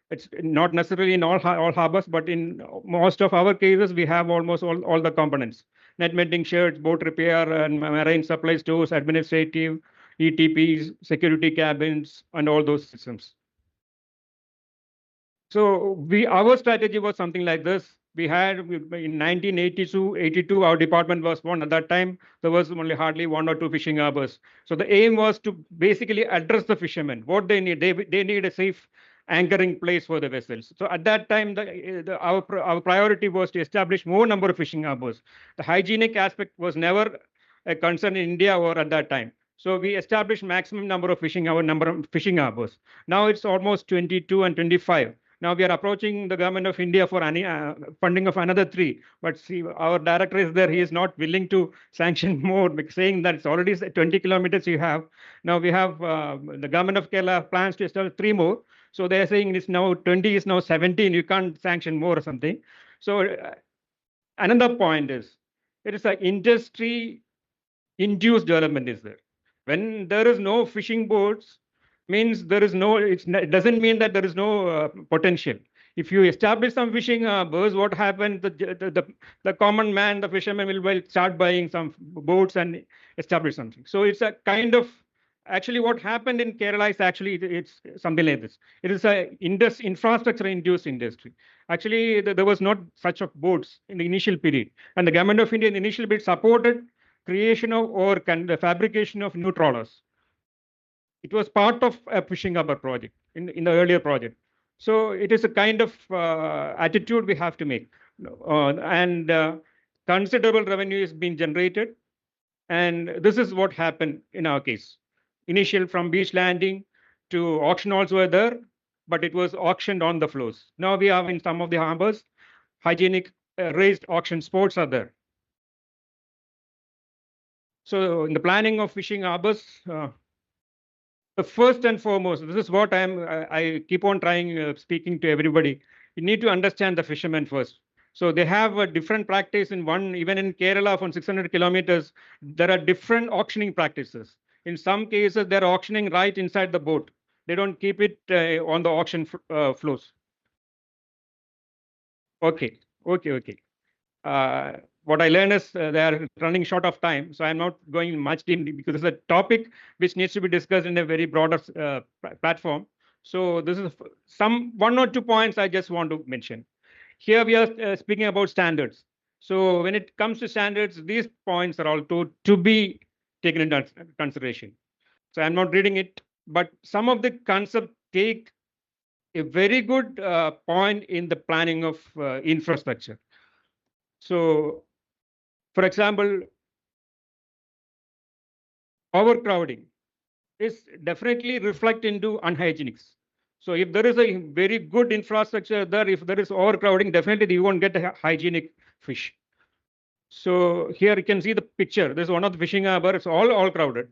It's not necessarily in all harbors, but in most of our cases, we have almost all the components. Net mending sheds, boat repair, and marine supply stores, administrative, ETPs, security cabins, and all those systems. So our strategy was something like this. We had in 1982, 82, our department was one. At that time, there was only hardly 1 or 2 fishing harbors. So the aim was to basically address the fishermen. What they need, they need a safe anchoring place for the vessels. So at that time, our priority was to establish more number of fishing harbors. The hygienic aspect was never a concern in India or at that time. So we established maximum number of fishing harbors. Now it's almost 22 and 25. Now we are approaching the government of India for any funding of another 3. But see, our director is there. He is not willing to sanction more, saying that it's already 20 kilometers you have. Now we have the government of Kerala plans to establish 3 more. So they are saying it's now 20 is now 17. You can't sanction more or something. So another point is, it is an industry induced development is there. When there is no fishing boats, means there is no, it doesn't mean that there is no potential. If you establish some fishing harbors, what happens? The common man, the fisherman will start buying some boats and establish something. So it's a kind of, actually what happened in Kerala is actually, it's something like this. It is a infrastructure induced industry. Actually, there was not such of boats in the initial period. And the government of India in the initial period supported creation of or the fabrication of new trawlers. It was part of a fishing harbor project in the earlier project. So it is a kind of attitude we have to make. Considerable revenue is being generated. And this is what happened in our case. Initial from beach landing to auction halls were there, but it was auctioned on the floors. Now we have in some of the harbors, hygienic raised auction spots are there. So in the planning of fishing harbors, the first and foremost, this is what I keep on trying speaking to everybody. You need to understand the fishermen first. So they have a different practice in one, even in Kerala from 600 kilometers, there are different auctioning practices. In some cases, they're auctioning right inside the boat. They don't keep it on the auction floors. Okay. What I learned is they are running short of time, so I'm not going much deep because it's a topic which needs to be discussed in a very broader platform. So this is some 1 or 2 points I just want to mention. Here we are speaking about standards. So when it comes to standards, these points are all to be taken into consideration. So I'm not reading it, but some of the concepts take a very good point in the planning of infrastructure. So, for example, overcrowding is definitely reflect into unhygienics. So if there is a very good infrastructure there, if there is overcrowding, definitely you won't get a hygienic fish. So here you can see the picture. This is one of the fishing harbor. It's all crowded.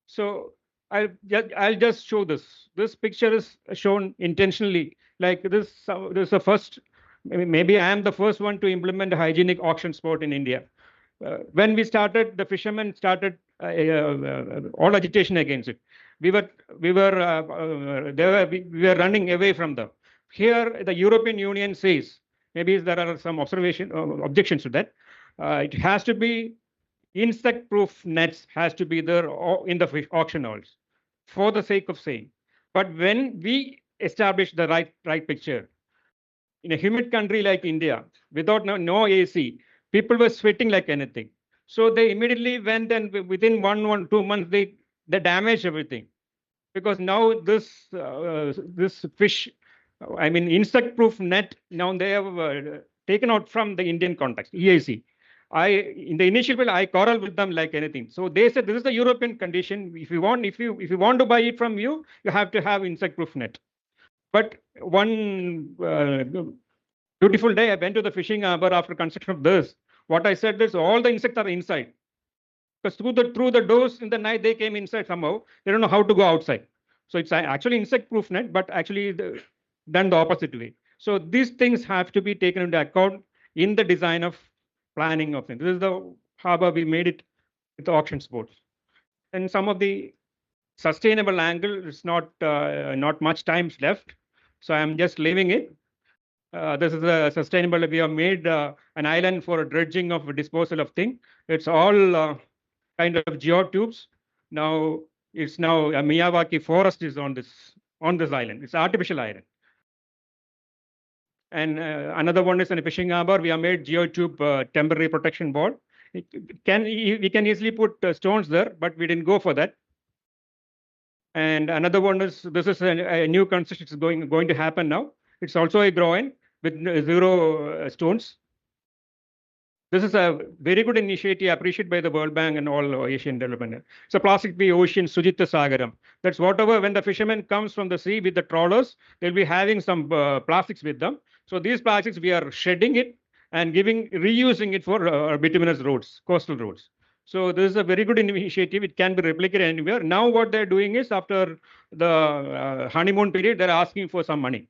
So I'll just show this. This picture is shown intentionally. Like this is the first. Maybe I am the first one to implement a hygienic auction spot in India. When we started, the fishermen started all agitation against it. We were running away from them. Here, the European Union says, maybe there are some objections to that. It has to be insect-proof nets has to be there in the auction halls, for the sake of saying. But when we establish the right picture, in a humid country like India, without no AC, people were sweating like anything. So they immediately went and within 2 months, they damaged everything. Because now this fish, I mean, insect-proof net, now they have taken out from the Indian context, EAC. In the initial bill, I quarreled with them like anything. So they said, this is the European condition. If you want to buy it from you, you have to have insect-proof net. But one beautiful day, I went to the fishing harbor after construction of this. What I said is all the insects are inside. Because through the doors in the night, they came inside somehow. They don't know how to go outside. So it's actually insect-proof net, but actually done the opposite way. So these things have to be taken into account in the design of planning of things. This is the harbor we made it with auction sports. And some of the sustainable angle is not much time left. So I'm just leaving it. This is a sustainable. We have made an island for dredging of disposal of thing. It's all kind of geotubes. Now it's now a Miyawaki forest is on this island. It's artificial island. And another one is in a fishing harbor. We have made geotube temporary protection wall. We can easily put stones there, but we didn't go for that. And another one is this is a new construction. It's going to happen now. It's also a groin with zero stones. This is a very good initiative appreciated by the World Bank and all Asian development. So plastic-free ocean, Sujita Sagaram. That's whatever, when the fisherman comes from the sea with the trawlers, they'll be having some plastics with them. So these plastics, we are shedding it and reusing it for bituminous roads, coastal roads. So this is a very good initiative. It can be replicated anywhere. Now what they're doing is after the honeymoon period, they're asking for some money.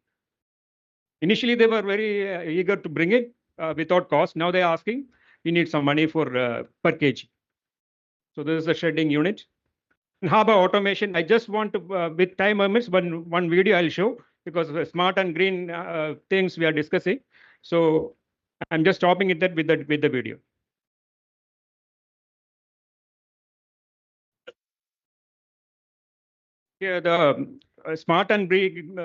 Initially, they were very eager to bring it without cost. Now they're asking, we need some money for per kg. So this is the shedding unit. In harbor automation, I just want to, with time limits, one video I'll show because the smart and green things we are discussing. So I'm just stopping it with the video. Here, the smart and green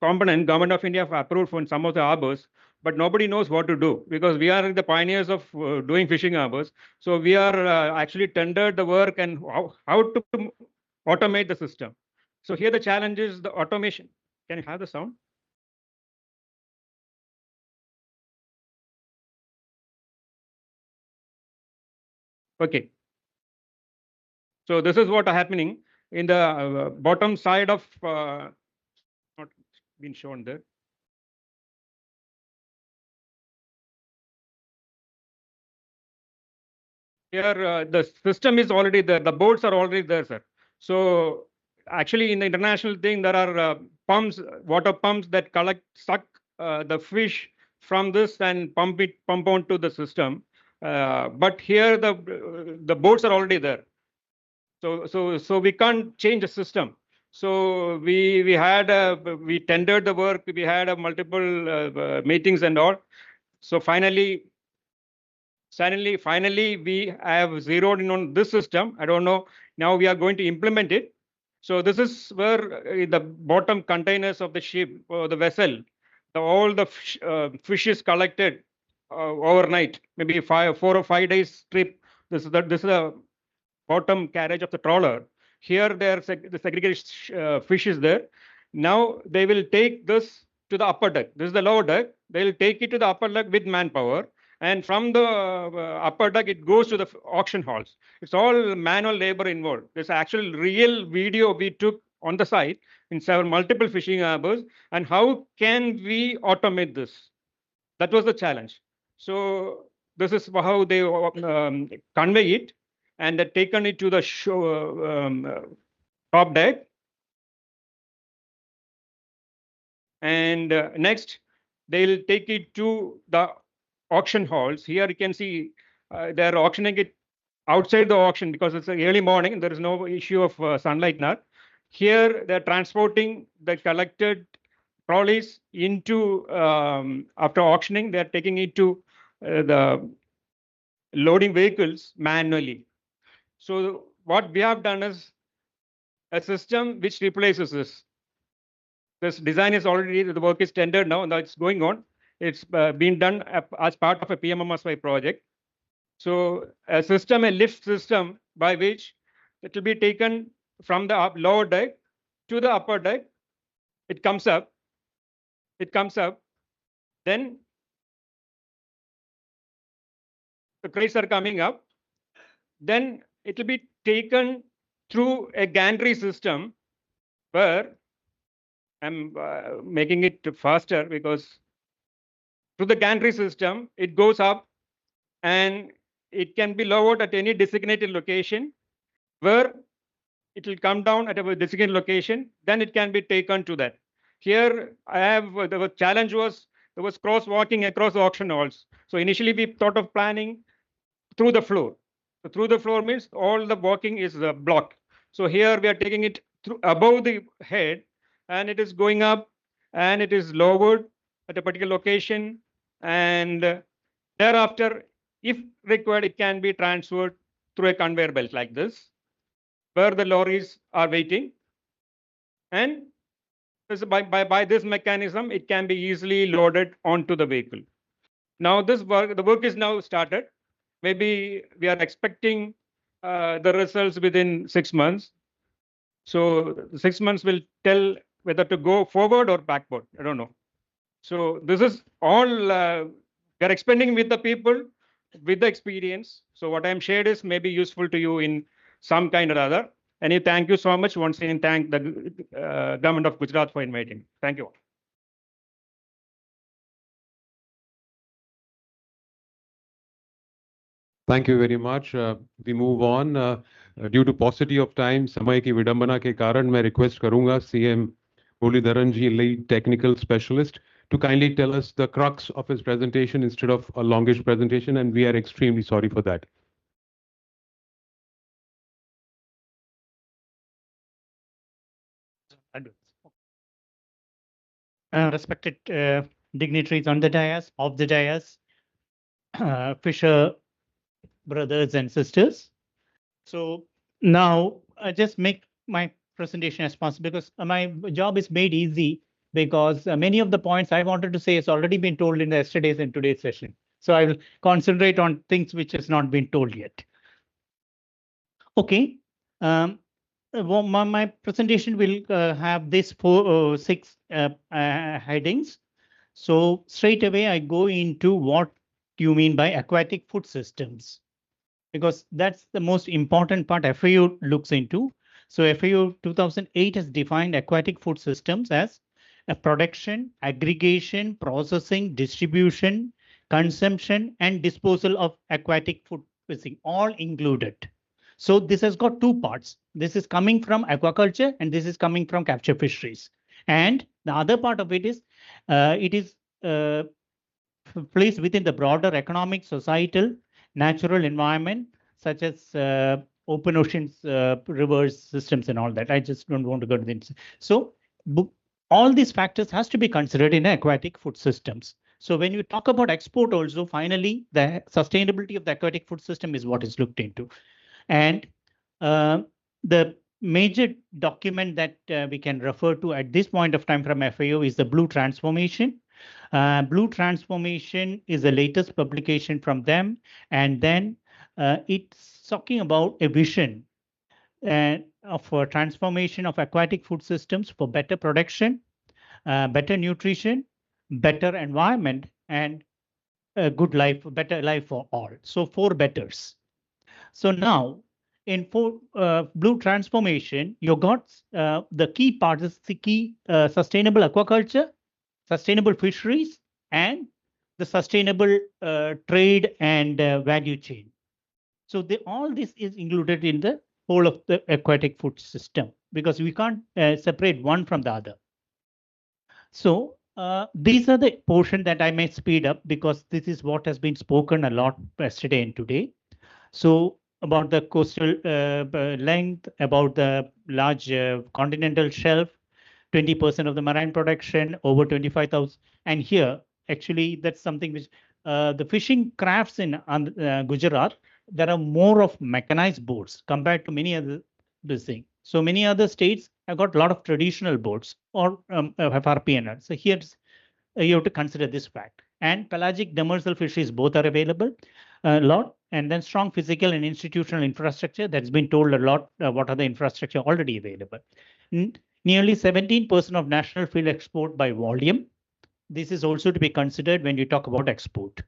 component, Government of India have approved for some of the harbors, but nobody knows what to do because we are the pioneers of doing fishing harbors. So we are actually tendered the work and how to automate the system. So here the challenge is the automation. Can you have the sound? Okay. So this is what is happening in the bottom side of not been shown there. Here the system is already there. The boats are already there, sir. So actually in the international thing, there are pumps, water pumps that suck the fish from this and pump onto the system. But here the boats are already there. So we can't change the system. So we tendered the work. We had multiple meetings and all. So finally we have zeroed in on this system. I don't know. Now we are going to implement it. So this is where the bottom containers of the ship or the vessel, all the fish is collected overnight, maybe 4 or 5 days trip. This is the bottom carriage of the trawler. Here the segregated fish is there. Now they will take this to the upper deck. This is the lower deck. They will take it to the upper deck with manpower. And from the upper deck, it goes to the auction halls. It's all manual labor involved. There's actual real video we took on the site in multiple fishing harbors. And how can we automate this? That was the challenge. So this is how they convey it. And they've taken it to the top deck. And next, they'll take it to the auction halls. Here you can see they're auctioning it outside the auction because it's early morning and there is no issue of sunlight now. Here they're transporting the collected trolleys into, after auctioning, they're taking it to the loading vehicles manually. So what we have done is a system which replaces this. This design is already, the work is tendered now, and it's going on. It's been done as part of a PMMSY project. So a lift system by which it will be taken from the lower deck to the upper deck. It comes up. Then the crates are coming up. Then it will be taken through a gantry system where I'm making it faster because through the gantry system, it goes up and it can be lowered at any designated location where it will come down at a designated location. Then it can be taken to that. Here I have the challenge was there was cross walking across the auction halls. So initially we thought of planning through the floor. So through the floor means all the walking is blocked. So here we are taking it through above the head, and it is going up and it is lowered at a particular location, and thereafter, if required, it can be transferred through a conveyor belt like this, where the lorries are waiting, and by this mechanism, it can be easily loaded onto the vehicle. Now the work is now started. Maybe we are expecting the results within 6 months. So 6 months will tell whether to go forward or backward. I don't know. So this is all we are expanding with the people, with the experience. So what I'm shared is maybe useful to you in some kind or other. And thank you so much once again. Thank the government of Gujarat for inviting. Thank you. Thank you very much. We move on. Due to paucity of time, समय की विडंबना के कारण मैं request करूंगा CM Muralidharan ji, lead technical specialist, to kindly tell us the crux of his presentation instead of a longish presentation, and we are extremely sorry for that. Respected dignitaries on the dais, off the dais, Fisher brothers and sisters. So now I just make my presentation as possible because my job is made easy because many of the points I wanted to say has already been told in yesterday's and today's session. So I will concentrate on things which has not been told yet. Okay. Well, my presentation will have these six headings. So straight away, I go into what you mean by aquatic food systems, because that's the most important part FAO looks into. So FAO 2008 has defined aquatic food systems as a production, aggregation, processing, distribution, consumption, and disposal of aquatic food fishing, all included. So this has got two parts. This is coming from aquaculture and this is coming from capture fisheries. And the other part of it is placed within the broader economic, societal, natural environment, such as open oceans, rivers, systems, and all that. I just don't want to go to this. So all these factors has to be considered in aquatic food systems. So when you talk about export also, finally, the sustainability of the aquatic food system is what is looked into. And the major document that we can refer to at this point of time from FAO is the Blue Transformation. Blue Transformation is the latest publication from them. And then it's talking about a vision of a transformation of aquatic food systems for better production, better nutrition, better environment, and a good life, better life for all. So 4 betters. So now, in Blue Transformation, you got the key part is the key sustainable aquaculture, sustainable fisheries, and the sustainable trade and value chain. So all this is included in the whole of the aquatic food system because we can't separate one from the other. So these are the portion that I may speed up because this is what has been spoken a lot yesterday and today. So about the coastal length, about the large continental shelf, 20% of the marine production, over 25,000. And here, actually, that's something which the fishing crafts in Gujarat, there are more of mechanized boats compared to many other this thing. So many other states have got a lot of traditional boats or FRPNR. So here you have to consider this fact. And pelagic demersal fisheries both are available a lot. And then strong physical and institutional infrastructure that's been told a lot. What are the infrastructure already available? Nearly 17% of national field export by volume. This is also to be considered when you talk about export.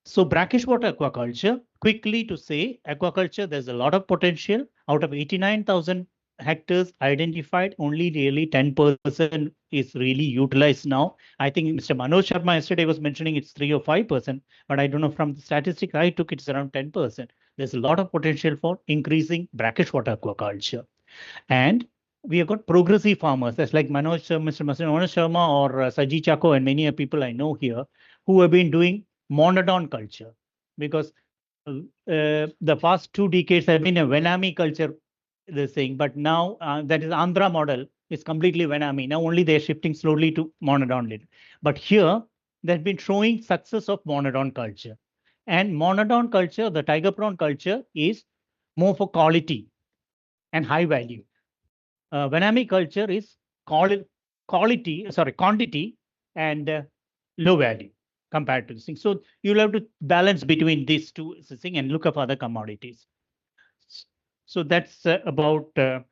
So brackish water aquaculture, quickly to say, aquaculture, there's a lot of potential. Out of 89,000 hectares identified, only really 10% is really utilized now. I think Mr. Manoj Sharma yesterday was mentioning it's 3 or 5%, but I don't know from the statistics I took, it's around 10%. There's a lot of potential for increasing brackish water aquaculture. And we have got progressive farmers. That's like Mr. Manoj Sharma or Saji Chako and many people I know here who have been doing monodon culture, because the past 2 decades have been a Venami culture, this thing, but now that is Andhra model is completely Venami. Now only they're shifting slowly to monodon. But here they've been showing success of monodon culture. And monodon culture, the tiger prawn culture, is more for quality and high value. Venami culture is quantity and low value compared to this thing. So you'll have to balance between these two thing and look up other commodities. So that's about thing.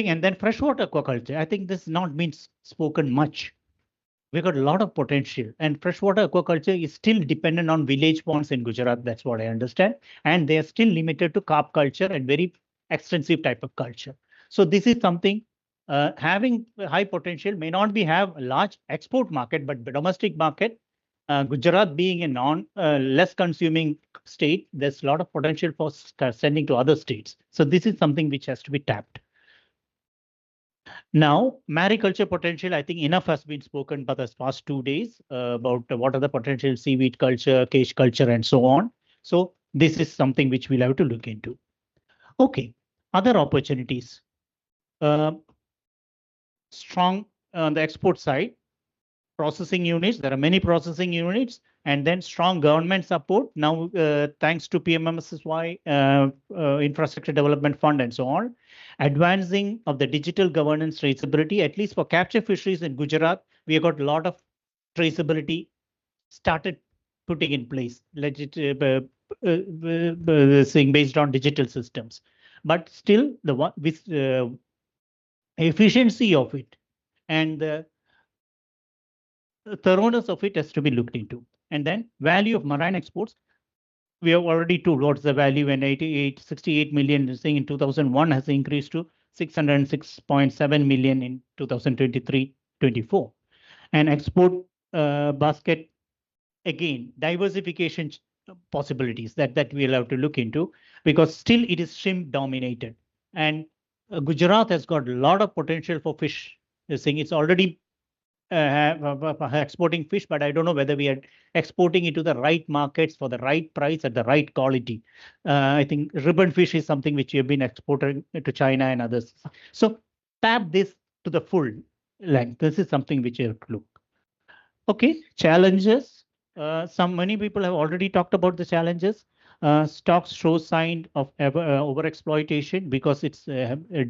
And then freshwater aquaculture. I think this has not been spoken much. We've got a lot of potential, and freshwater aquaculture is still dependent on village ponds in Gujarat. That's what I understand. And they are still limited to carp culture and very extensive type of culture. So this is something having high potential, may not be have a large export market, but the domestic market, Gujarat being a less consuming state, there's a lot of potential for sending to other states. So this is something which has to be tapped. Now, mariculture potential, I think enough has been spoken for the past 2 days about what are the potential seaweed culture, cage culture, and so on. So this is something which we'll have to look into. Okay, other opportunities. Strong on the export side, processing units. There are many processing units, and then strong government support. Now, thanks to PMMSY, Infrastructure Development Fund, and so on, advancing of the digital governance traceability, at least for capture fisheries in Gujarat, we have got a lot of traceability started putting in place, saying based on digital systems. But still, the one with efficiency of it and the thoroughness of it has to be looked into. And then value of marine exports. We have already told what's the value, when 68 million saying in 2001 has increased to 606.7 million in 2023-24. And export basket, again, diversification possibilities that we'll have to look into, because still it is shrimp dominated. And Gujarat has got a lot of potential for fish. Saying it's already exporting fish, but I don't know whether we are exporting it to the right markets for the right price at the right quality. I think ribbon fish is something which we have been exporting to China and others. So tap this to the full length. This is something which you have to look. Okay, challenges. Many people have already talked about the challenges. Stocks show sign of overexploitation because it's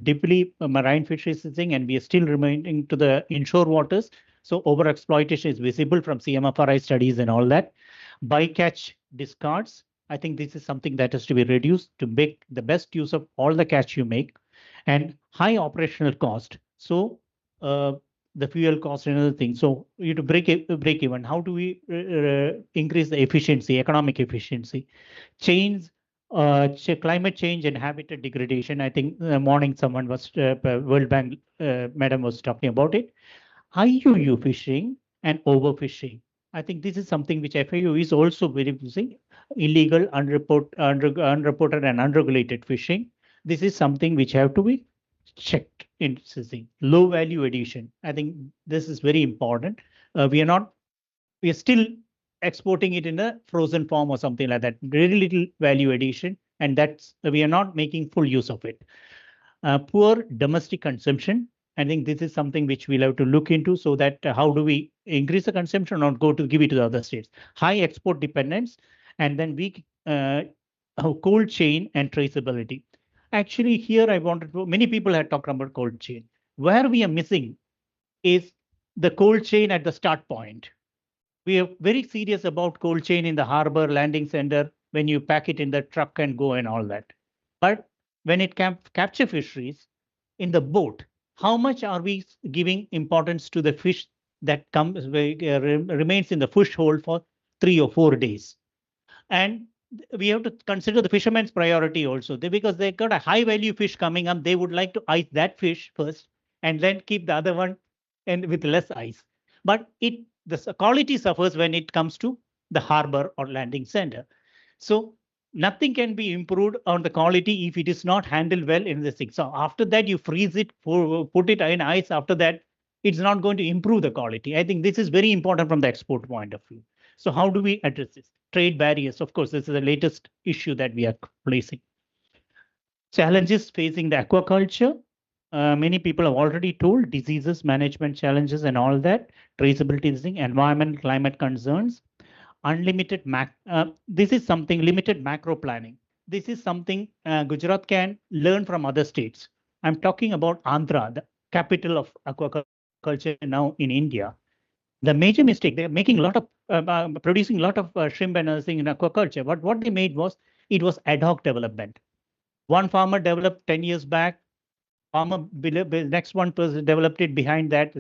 deeply marine fisheries thing, and we are still remaining to the inshore waters. So overexploitation is visible from CMFRI studies and all that. Bycatch discards. I think this is something that has to be reduced to make the best use of all the catch you make, and high operational cost. So the fuel cost and other things. So you to break even. How do we increase the efficiency, economic efficiency? Climate change and habitat degradation. I think the morning someone was World Bank madam was talking about it. IUU fishing and overfishing. I think this is something which FAO is also very using. Illegal, unreported and unregulated fishing. This is something which have to be checked in thing. Low value addition. I think this is very important. We are still exporting it in a frozen form or something like that. Very little value addition, and that's we are not making full use of it. Poor domestic consumption. I think this is something which we'll have to look into, so that how do we increase the consumption or go to give it to the other states. High export dependence, and then weak cold chain and traceability. Actually, here I wanted to, many people had talked about cold chain. Where we are missing is the cold chain at the start point. We are very serious about cold chain in the harbor, landing center, when you pack it in the truck and go and all that. But when it capture fisheries in the boat, how much are we giving importance to the fish that comes remains in the fish hold for 3 or 4 days? And we have to consider the fisherman's priority also, because they got a high value fish coming up. They would like to ice that fish first and then keep the other one and with less ice. But the quality suffers when it comes to the harbor or landing center. So nothing can be improved on the quality if it is not handled well in the thing. So after that, you freeze it, put it in ice. After that, it's not going to improve the quality. I think this is very important from the export point of view. So how do we address this? Trade barriers, of course, this is the latest issue that we are facing. Challenges facing the aquaculture. Many people have already told diseases, management challenges, and all that. Traceability, environment, climate concerns. Unlimited this is something limited macro planning. This is something Gujarat can learn from other states. I'm talking about Andhra, the capital of aquaculture now in India. The major mistake, they're making a lot of producing a lot of shrimp and other thing in aquaculture. But what they made was it was ad hoc development. One farmer developed 10 years back. Farmer next one person developed it behind that.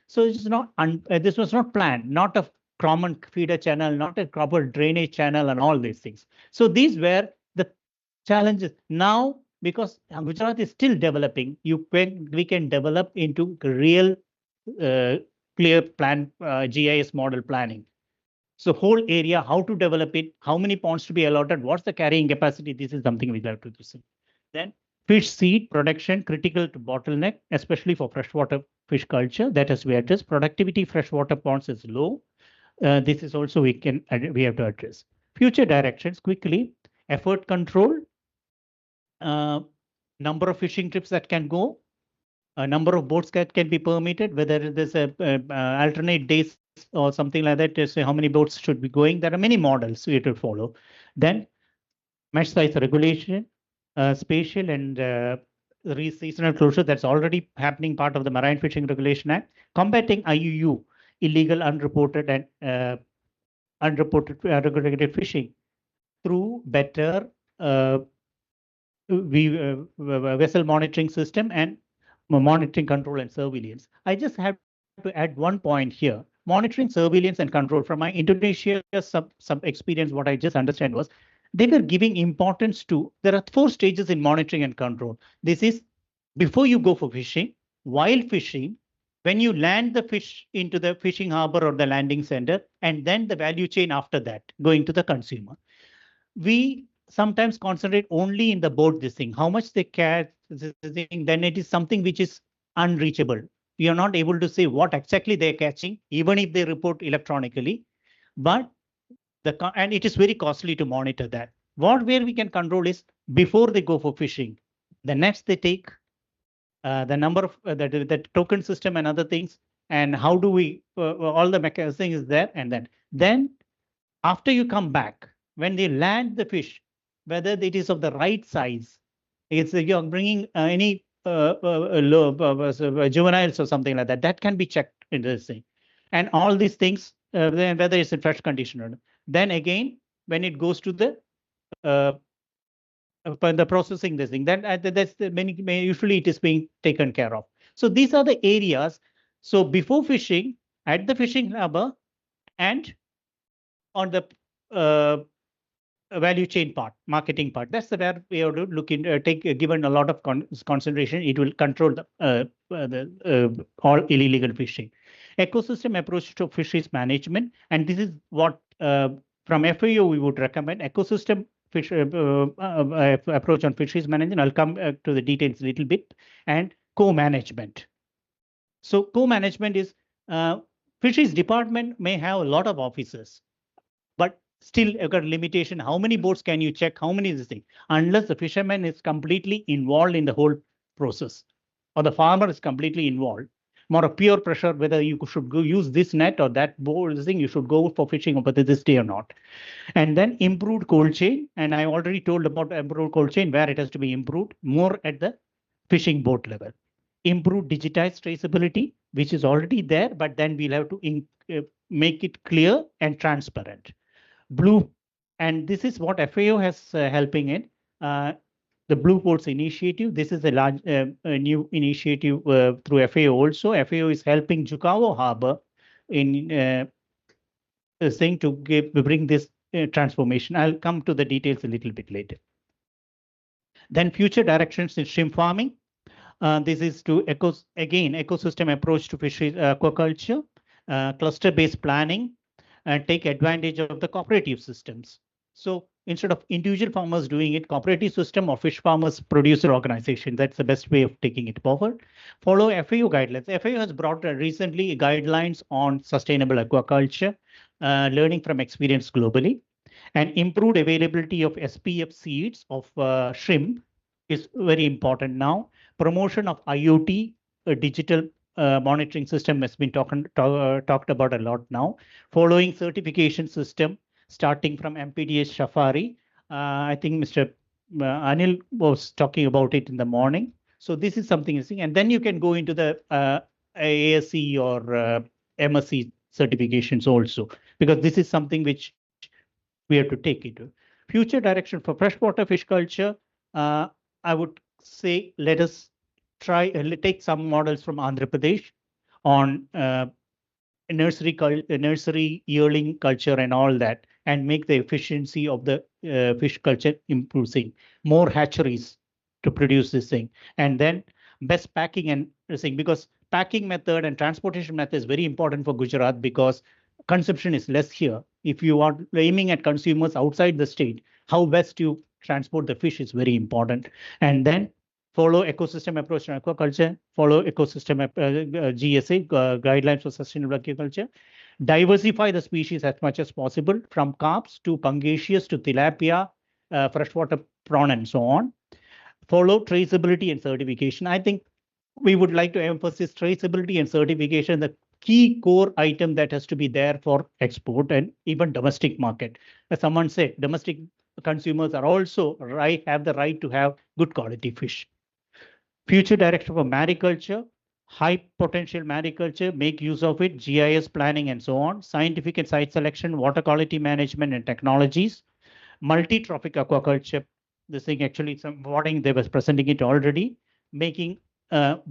So it's not this was not planned, not a common feeder channel, not a proper drainage channel, and all these things. So these were the challenges. Now, because Gujarat is still developing, we can develop into real clear plan GIS model planning. So whole area, how to develop it, how many ponds to be allotted, what's the carrying capacity? This is something we have to do. Then fish seed production critical to bottleneck, especially for freshwater fish culture. That has to be addressed. Productivity freshwater ponds is low. This is also we have to address. Future directions quickly. Effort control. Number of fishing trips that can go. A number of boats that can be permitted. Whether there's a alternate days or something like that. To say how many boats should be going. There are many models we have to follow. Then mesh size regulation. Spatial and seasonal closure that's already happening part of the Marine Fishing Regulation Act, combating IUU, illegal unreported and unregulated fishing through better vessel monitoring system and monitoring, control, and surveillance. I just have to add one point here. Monitoring, surveillance, and control. From my Indonesia some experience, what I just understand was they were giving importance to, there are 4 stages in monitoring and control. This is before you go for fishing, while fishing, when you land the fish into the fishing harbor or the landing center, and then the value chain after that, going to the consumer. We sometimes concentrate only in the boat this thing, how much they catch, then it is something which is unreachable. We are not able to say what exactly they're catching, even if they report electronically. But and it is very costly to monitor that. Where we can control is before they go for fishing, the nets they take, the number of the token system and other things, and how do we all the mechanism is there, and then after you come back, when they land the fish, whether it is of the right size, it's you're bringing any juveniles or something like that, that can be checked in this thing, and all these things, whether it's in fresh condition or not. Then again, when it goes to the processing this thing, then that's usually it is being taken care of. So these are the areas. So before fishing, at the fishing harbor, and on the value chain part, marketing part, that's where we have to look in. Given a lot of concentration, it will control the all illegal fishing. Ecosystem approach to fisheries management, and this is what from FAO we would recommend. Ecosystem fish approach on fisheries management. I'll come to the details a little bit. And co-management. So co-management is fisheries department may have a lot of officers, but still you've got a limitation. How many boats can you check? How many is this thing? Unless the fisherman is completely involved in the whole process, or the farmer is completely involved. More of pure pressure, whether you should go use this net or that boat, this thing, you should go for fishing over this day or not. And then improved cold chain. And I already told about improved cold chain, where it has to be improved more at the fishing boat level. Improved digitized traceability, which is already there, but then we'll have to make it clear and transparent. Blue, and this is what FAO has helping in. The Blue Ports Initiative. This is a large new initiative through FAO also. FAO is helping Jukawa Harbor in saying to bring this transformation. I'll come to the details a little bit later. Then future directions in shrimp farming. This is to ecosystem approach to fisheries aquaculture, cluster-based planning, and take advantage of the cooperative systems. So instead of individual farmers doing it, cooperative system or fish farmers producer organization. That's the best way of taking it forward. Follow FAO guidelines. FAO has brought recently guidelines on sustainable aquaculture, learning from experience globally, and improved availability of SPF seeds of shrimp is very important now. Promotion of IoT, digital monitoring system has been talked about a lot now. Following certification system, starting from MPDS Safari. I think Mr. Anil was talking about it in the morning. So this is something you see. And then you can go into the ASC or MSc certifications also, because this is something which we have to take into. Future direction for freshwater fish culture, I would say let us try, take some models from Andhra Pradesh on nursery yearling culture and all that, and make the efficiency of the fish culture improving. More hatcheries to produce this thing, and then best packing and this thing, because packing method and transportation method is very important for Gujarat, because consumption is less here. If you are aiming at consumers outside the state, how best you transport the fish is very important. And then follow ecosystem approach to aquaculture, follow ecosystem GSA guidelines for sustainable aquaculture, diversify the species as much as possible, from carps to pangasius to tilapia, freshwater prawn, and so on. Follow traceability and certification. I think we would like to emphasize traceability and certification, the key core item that has to be there for export and even domestic market. As someone said, domestic consumers are also have the right to have good quality fish. Future direction for mariculture, high potential mariculture, make use of it, GIS planning and so on, scientific and site selection, water quality management and technologies, multi-trophic aquaculture. This thing actually, some wording they was presenting it already, making the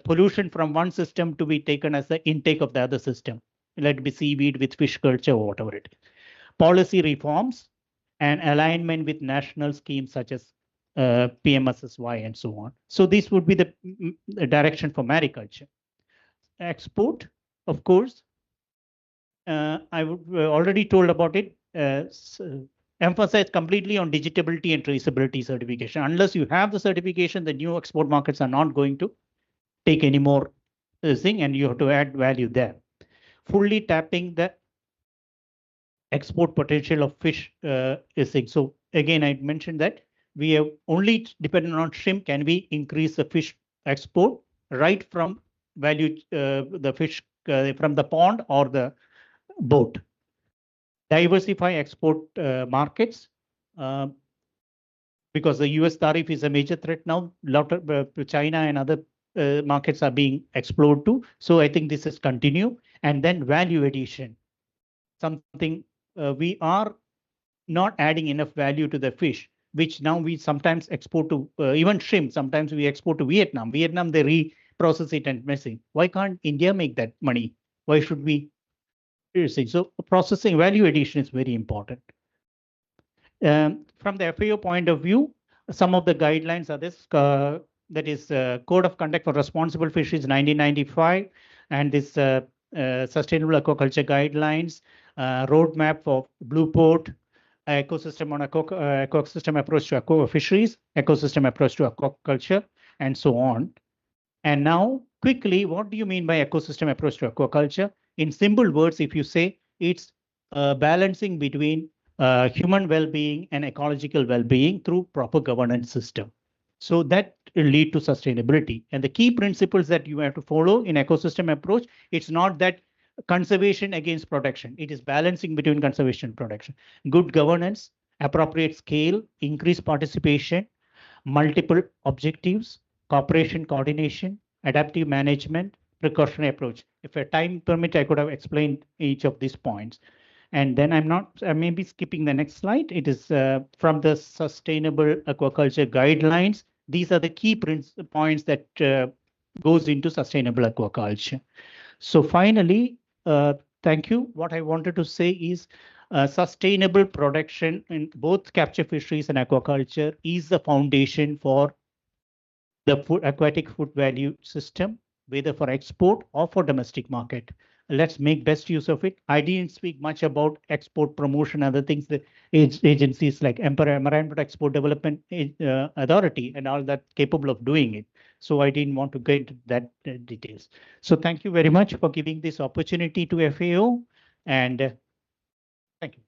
pollution from one system to be taken as the intake of the other system. Let it be seaweed with fish culture or whatever it is. Policy reforms and alignment with national schemes such as PMSSY and so on. So this would be the direction for mariculture. Export, of course, I would already told about it. Emphasize completely on digitability and traceability certification. Unless you have the certification, the new export markets are not going to take any more thing, and you have to add value there. Fully tapping the export potential of fish is thing. So again, I mentioned that we have only dependent on shrimp can we increase the fish export right from value the fish from the pond or the boat. Diversify export markets because the US tariff is a major threat now. Lot of China and other markets are being explored too. So I think this is continue. And then value addition, something we are not adding enough value to the fish, which now we sometimes export to even shrimp. Sometimes we export to Vietnam. Vietnam, they reprocess it and messing. Why can't India make that money? Why should we? So processing value addition is very important. From the FAO point of view, some of the guidelines are this. That is Code of Conduct for Responsible Fisheries 1995, and this Sustainable Aquaculture Guidelines, Roadmap for Blue Port, ecosystem on ecosystem approach to fisheries, ecosystem approach to aquaculture, and so on. And now, quickly, what do you mean by ecosystem approach to aquaculture? In simple words, if you say it's balancing between human well-being and ecological well-being through proper governance system. So that will lead to sustainability. And the key principles that you have to follow in ecosystem approach, it's not that conservation against protection. It is balancing between conservation and protection. Good governance, appropriate scale, increased participation, multiple objectives, cooperation, coordination, adaptive management, precautionary approach. If a time permit, I could have explained each of these points. And then I may be skipping the next slide. It is from the Sustainable Aquaculture Guidelines. These are the key points that goes into sustainable aquaculture. So finally, thank you. What I wanted to say is sustainable production in both capture fisheries and aquaculture is the foundation for the aquatic food value system, whether for export or for domestic market. let's make best use of it. I didn't speak much about export promotion, other things, the agencies like Maritime Export Development Authority and all that capable of doing it. So I didn't want to get into that details. So thank you very much for giving this opportunity to FAO, and thank you.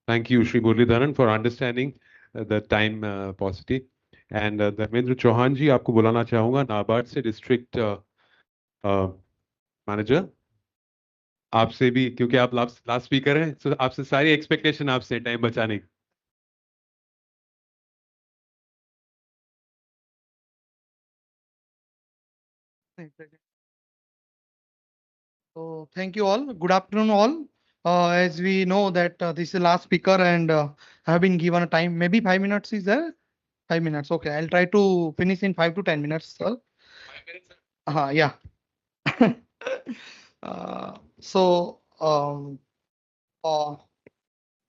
Thank you, Shri Muralidharan, for understanding the time paucity. And Dharmendra Chauhan जी, आपको बुलाना चाहूंगा नाबार्ड से district manager. आपसे भी, क्योंकि आप last speaker हैं, तो आपसे सारी एक्सपेक्टेशन आपसे टाइम बचाने की। So thank you all. Good afternoon all. As we know that this is the last speaker and I have been given a time, maybe 5 minutes is there? 5 minutes. Okay, I'll try to finish in 5 to 10 minutes, sir. 5 minutes. Yeah. So,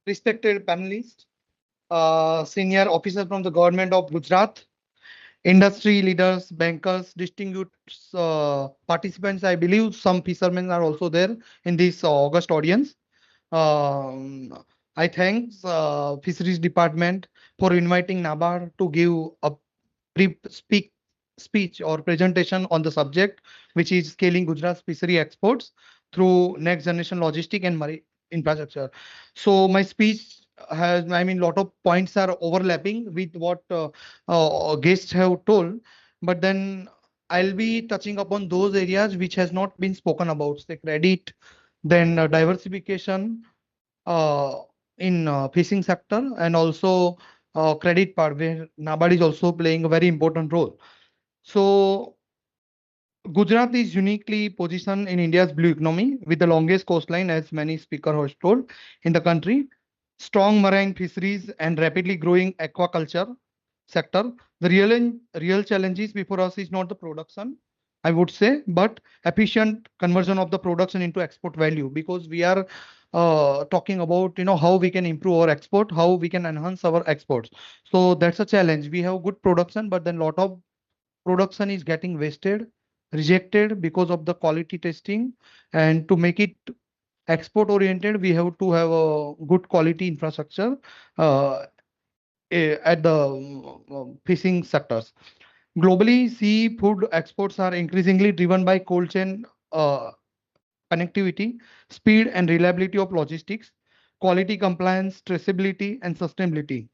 respected panelists, senior officers from the government of Gujarat, industry leaders, bankers, distinguished participants. I believe some fishermen are also there in this August audience. I thank Fisheries Department for inviting NABARD to give a brief speech or presentation on the subject, which is scaling Gujarat's fishery exports through next generation logistic and marine infrastructure. So my speech has, I mean, lot of points are overlapping with what guests have told, but then I'll be touching upon those areas which has not been spoken about, say credit, then diversification in fishing sector, and also credit part where NABARD is also playing a very important role. So Gujarat is uniquely positioned in India's blue economy with the longest coastline, as many speakers have told, in the country, strong marine fisheries and rapidly growing aquaculture sector. The real challenges before us is not the production, I would say, but efficient conversion of the production into export value, because we are talking about, how we can improve our export, how we can enhance our exports. So that's a challenge. We have good production, but then lot of production is getting wasted, rejected because of the quality testing. And to make it export oriented, we have to have a good quality infrastructure at the fishing sectors. Globally, seafood exports are increasingly driven by cold chain connectivity, speed and reliability of logistics, quality compliance, traceability, and sustainability.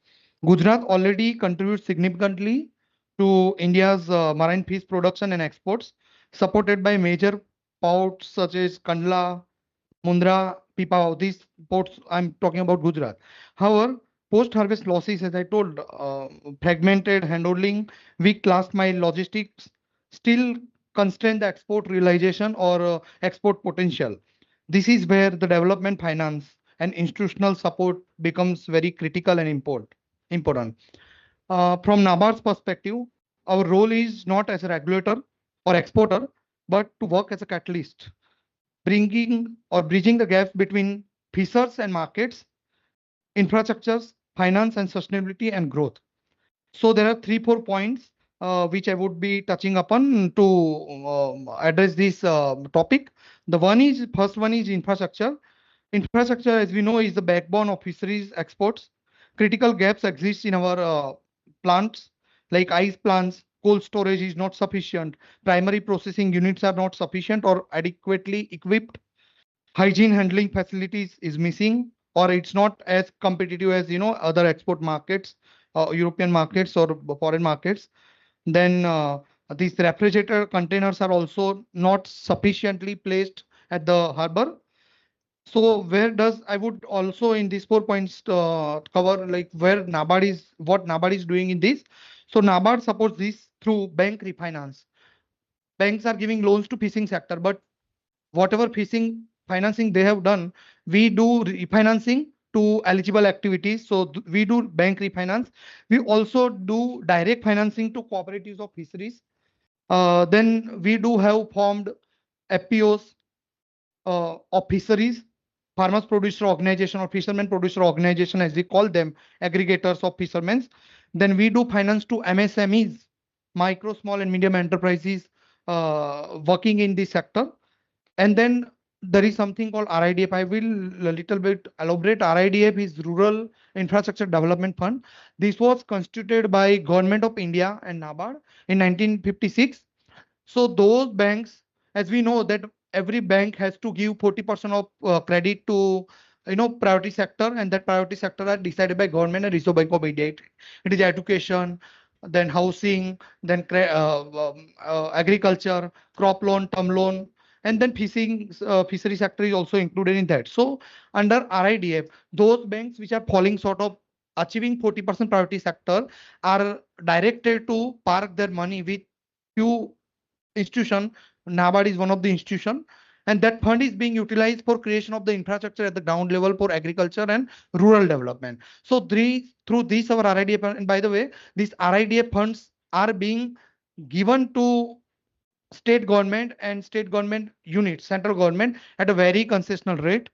Gujarat already contributes significantly to India's marine fish production and exports, supported by major ports such as Kandla, Mundra, Pipavav. These ports, I'm talking about Gujarat. However, post-harvest losses, as I told, fragmented handling, weak last mile logistics still constrain the export realization or export potential. This is where the development finance and institutional support becomes very critical and important. From NABARD's perspective, our role is not as a regulator or exporter, but to work as a catalyst, bringing or bridging the gaps between fishers and markets, infrastructures, finance and sustainability and growth. So there are 3-4 points which I would be touching upon to address this topic. First one is infrastructure. Infrastructure, as we know, is the backbone of fisheries exports. Critical gaps exist in our plants, like ice plants, cold storage is not sufficient, primary processing units are not sufficient or adequately equipped, hygiene handling facilities is missing, or it's not as competitive as other export markets, European markets or foreign markets. Then these refrigerator containers are also not sufficiently placed at the harbor. So I would also in these 4 points cover like what NABARD is doing in this. So NABARD supports this through bank refinance. Banks are giving loans to fishing sector, but whatever fishing financing they have done, we do refinancing to eligible activities. So we do bank refinance. We also do direct financing to cooperatives of fisheries. Then we do have formed FPOs of fisheries, farmers producer organization or fishermen producer organization, as we call them, aggregators of fishermen. Then we do finance to MSMEs, micro, small, and medium enterprises working in this sector. And then there is something called RIDF. I will a little bit elaborate. RIDF is Rural Infrastructure Development Fund. This was constituted by Government of India and NABARD in 1956. So those banks, as we know that every bank has to give 40% of credit to priority sector, and that priority sector are decided by government and Reserve Bank of India. It is education, then housing, then agriculture, crop loan, term loan, and then fishery sector is also included in that. So under RIDF, those banks which are falling short of achieving 40% priority sector are directed to park their money with few institution. NABARD is one of the institution, and that fund is being utilized for creation of the infrastructure at the ground level for agriculture and rural development. So through these our RIDF, and by the way, these RIDF funds are being given to state government and state government units, central government at a very concessional rate.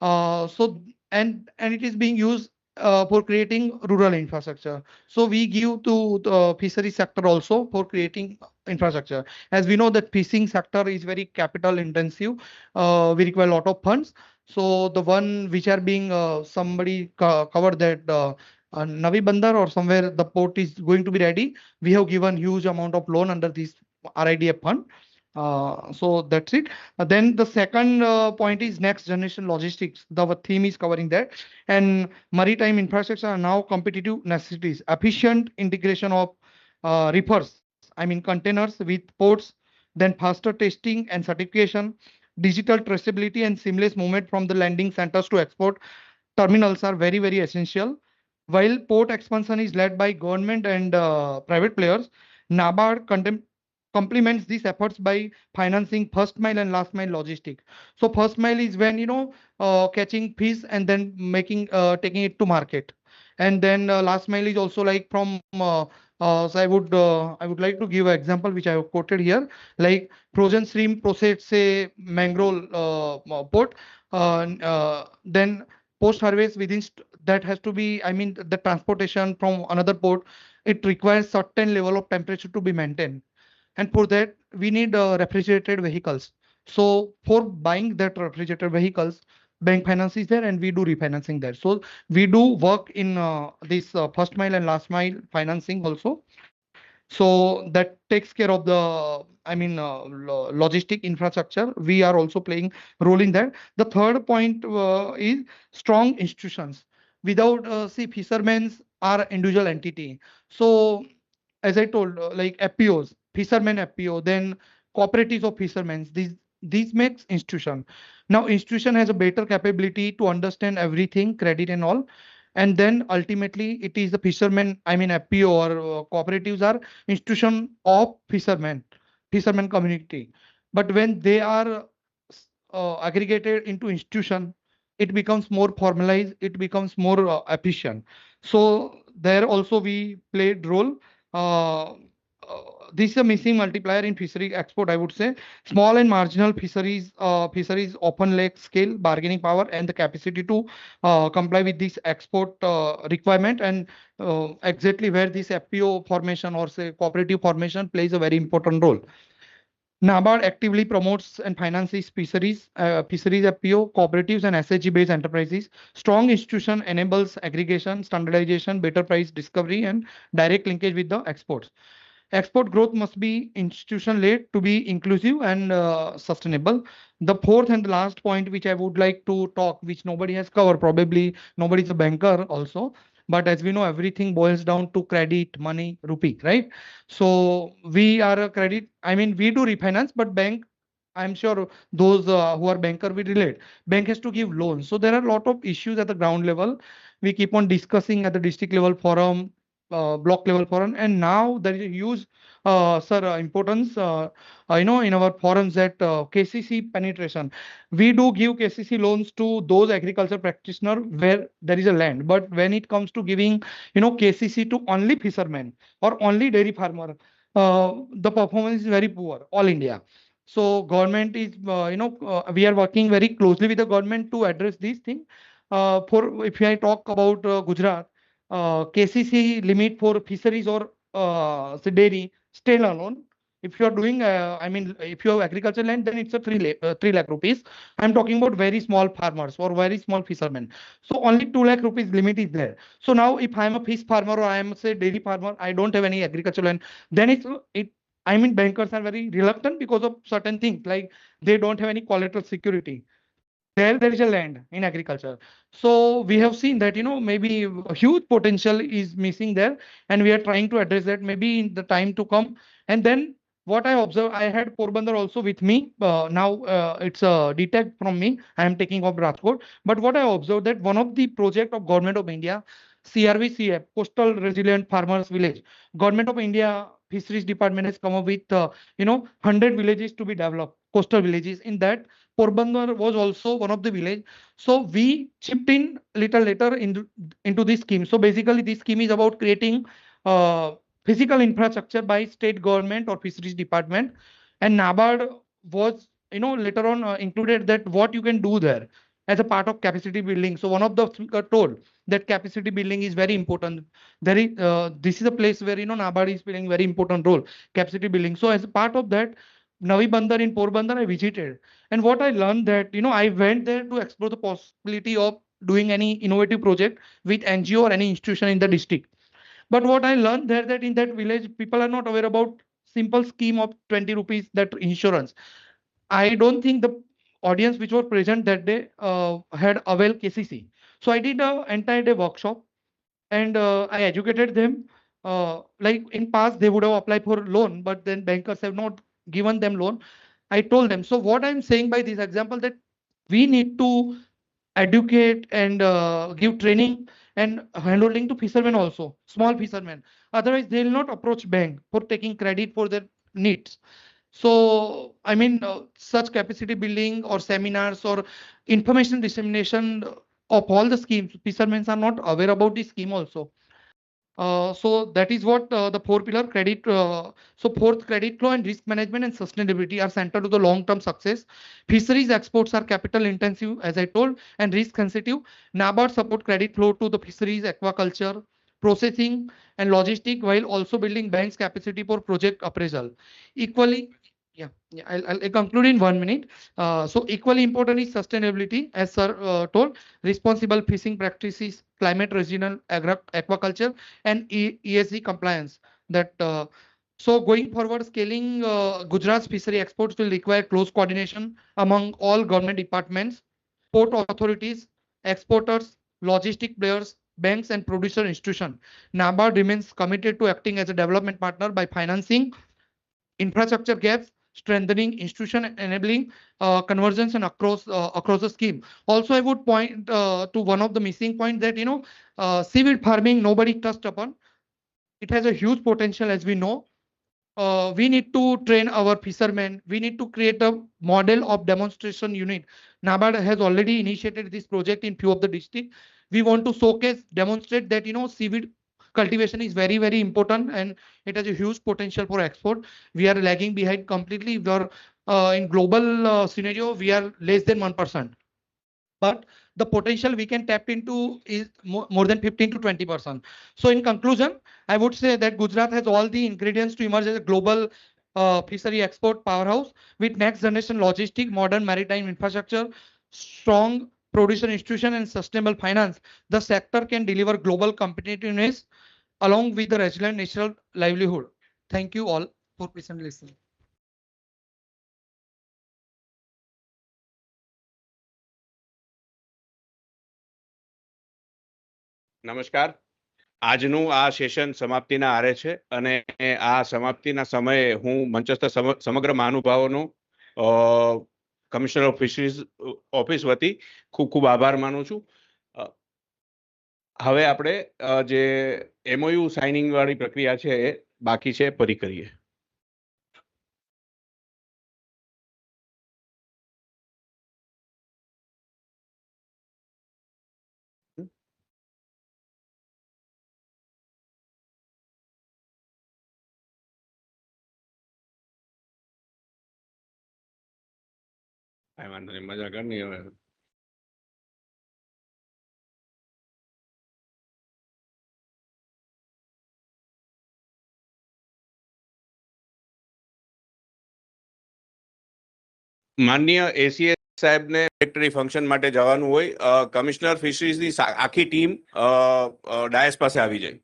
So and it is being used for creating rural infrastructure. So we give to the fishery sector also for creating infrastructure. As we know that fishing sector is very capital intensive. We require a lot of funds. So the one which are being somebody covered that Navi Bandar or somewhere the port is going to be ready. We have given huge amount of loan under this RIDF fund. So that's it. Then the second point is next generation logistics. The theme is covering that. And maritime infrastructure are now competitive necessities. Efficient integration of reefers, I mean containers with ports, then faster testing and certification, digital traceability and seamless movement from the landing centers to export terminals are very, very essential. While port expansion is led by government and private players, NABARD complements these efforts by financing first mile and last mile logistics. So first mile is when catching fish and then making taking it to market, and then last mile is also like from so I would like to give an example which I have quoted here, like frozen shrimp processed say mangrove port, then post harvest that has to be, I mean the transportation from another port, it requires certain level of temperature to be maintained, and for that we need refrigerated vehicles. So for buying that refrigerated vehicles, bank finance is there and we do refinancing there. So we do work in this first mile and last mile financing also. So that takes care of the, I mean, logistic infrastructure. We are also playing role in that. The third point is strong institutions. Without, see, fishermen are individual entity. So as I told, like FPOs, fishermen FPO, then cooperatives of fishermen. These makes institution. Now institution has a better capability to understand everything, credit and all, and then ultimately it is the fishermen, I mean FPO or cooperatives are institution of fishermen community. But when they are aggregated into institution, it becomes more formalized, it becomes more efficient. So there also we played role. uh, this is a missing multiplier in fishery export, I would say. Small and marginal fisheries often lack scale, bargaining power, and the capacity to comply with this export requirement. And exactly where this FPO formation or say cooperative formation plays a very important role. NABARD actively promotes and finances fisheries FPO, cooperatives, and SHG-based enterprises. Strong institution enables aggregation, standardization, better price discovery, and direct linkage with the exports. Export growth must be institution-led to be inclusive and sustainable. The fourth and the last point which I would like to talk, which nobody has covered, probably nobody is a banker also, but as we know, everything boils down to credit, money, rupee, right? So we are a credit, I mean, we do refinance, but bank, I'm sure those who are banker will relate. Bank has to give loans. So there are a lot of issues at the ground level. We keep on discussing at the district level forum, block level forum, and now there is a huge importance in our forums that KCC penetration. We do give KCC loans to those agriculture practitioner where there is a land, but when it comes to giving KCC to only fishermen or only dairy farmer, the performance is very poor all India. So government is we are working very closely with the government to address these things. For if I talk about Gujarat, KCC limit for fisheries or say dairy still alone. If you are doing, I mean, if you have agriculture land, then it's a 3 lakh rupees. I'm talking about very small farmers or very small fishermen. So only 2 lakh rupees limit is there. So now if I'm a fish farmer or I'm say dairy farmer, I don't have any agriculture land, then I mean, bankers are very reluctant because of certain things like they don't have any collateral security. There is a land in agriculture. So we have seen that, maybe a huge potential is missing there, and we are trying to address that maybe in the time to come. And then what I observe, I had Porbandar also with me. Now it's a detect from me. I am taking up Rajkot. But what I observed that one of the project of Government of India, CRVCF, Coastal Resilient Farmers Village, Government of India Fisheries Department has come up with 100 villages to be developed, coastal villages. In that, Porbandar was also one of the village. So we chipped in little later into this scheme. So basically, this scheme is about creating uh, physical infrastructure by state government or fisheries department. And NABARD was, later on included that what you can do there as a part of capacity building. So one of the speaker told that capacity building is very important. This is a place where, NABARD is playing very important role, capacity building. So as a part of that, Navi Bandar in Porbandar, I visited. And what I learned that, I went there to explore the possibility of doing any innovative project with NGO or any institution in the district. But what I learned there that in that village, people are not aware about simple scheme of 20 rupees, that insurance. I don't think the audience which were present that day had availed KCC. So I did an entire day workshop, and I educated them. Like in past, they would have applied for loan, but then bankers have not given them loan. I told them. So what I'm saying by this example that we need to educate and give training and handholding to fishermen also, small fishermen. Otherwise, they will not approach bank for taking credit for their needs. So, I mean, such capacity building or seminars or information dissemination of all the schemes, fishermen are not aware about this scheme also. So that is what the four pillar credit. So fourth, credit flow and risk management and sustainability are central to the long-term success. Fisheries exports are capital intensive, as I told, and risk sensitive. NABARD support credit flow to the fisheries, aquaculture, processing, and logistic, while also building banks capacity for project appraisal. Equally, I'll conclude in 1 minute. So equally important is sustainability, as sir told, responsible fishing practices, climate resilient aquaculture, and ESG compliance. That So going forward, scaling Gujarat's fishery exports will require close coordination among all government departments, port authorities, exporters, logistic players, banks, and producer institutions. NABARD remains committed to acting as a development partner by financing infrastructure gaps, strengthening institution, and enabling convergence and across the scheme. Also, I would point to one of the missing points that seaweed farming nobody touched upon. It has a huge potential, as we know. We need to train our fishermen. We need to create a model of demonstration unit. NABARD has already initiated this project in few of the districts. We want to showcase, demonstrate that seaweed cultivation is very, very important and it has a huge potential for export. We are lagging behind completely. We are in global scenario, we are less than 1%. But the potential we can tap into is more than 15 to 20%. So in conclusion, I would say that Gujarat has all the ingredients to emerge as a global fishery export powerhouse with next generation logistic, modern maritime infrastructure, strong producer institution, and sustainable finance. The sector can deliver global competitiveness along with the resilient natural livelihood. Thank you all for patiently listening. નમસ્કાર. આજનું આ session સમાપ્તિના આરે છે અને આ સમાપ્તિના સમયે હું મંચસ્થ સમગ્ર મહાનુભાવોનો કમિશનર ઓફ ફિશરીઝ ઓફિસ વતી ખૂબ ખૂબ આભાર માનું છું. હવે આપણે જે MOU સાઇનિંગ વાળી પ્રક્રિયા છે એ બાકી છે ફરી કરીએ. કાંઈ વાંધો નહીં, મજા કરની હવે. માનનીય એસીએસ સાહેબને ફેક્ટરી ફંક્શન માટે જવાનું હોય, કમિશનર ફિશરીઝની આખી ટીમ ડાયસ પાસે આવી જાય.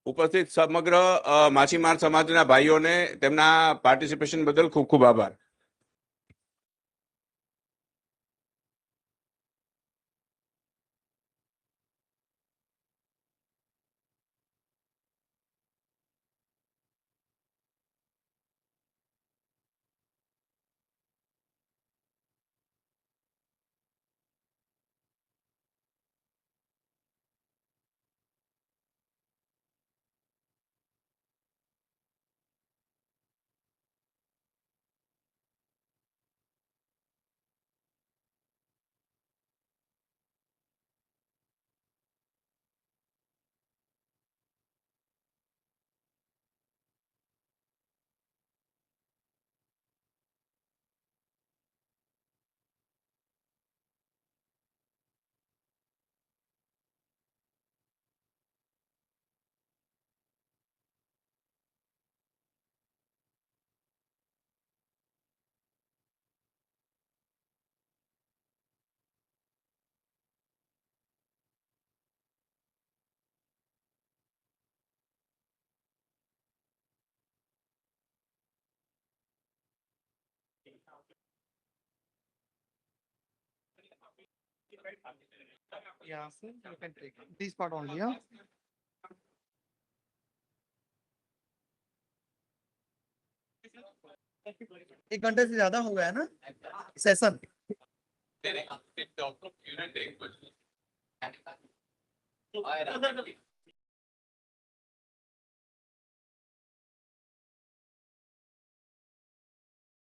ઉપસ્થિત સમગ્ર માછીમાર સમાજના ભાઈઓને તેમના પાર્ટિસિપેશન બદલ ખૂબ ખૂબ આભાર. Yeah, sir, you can take this part only. Yeah. एक घंटे से ज्यादा हो गया है ना सेशन.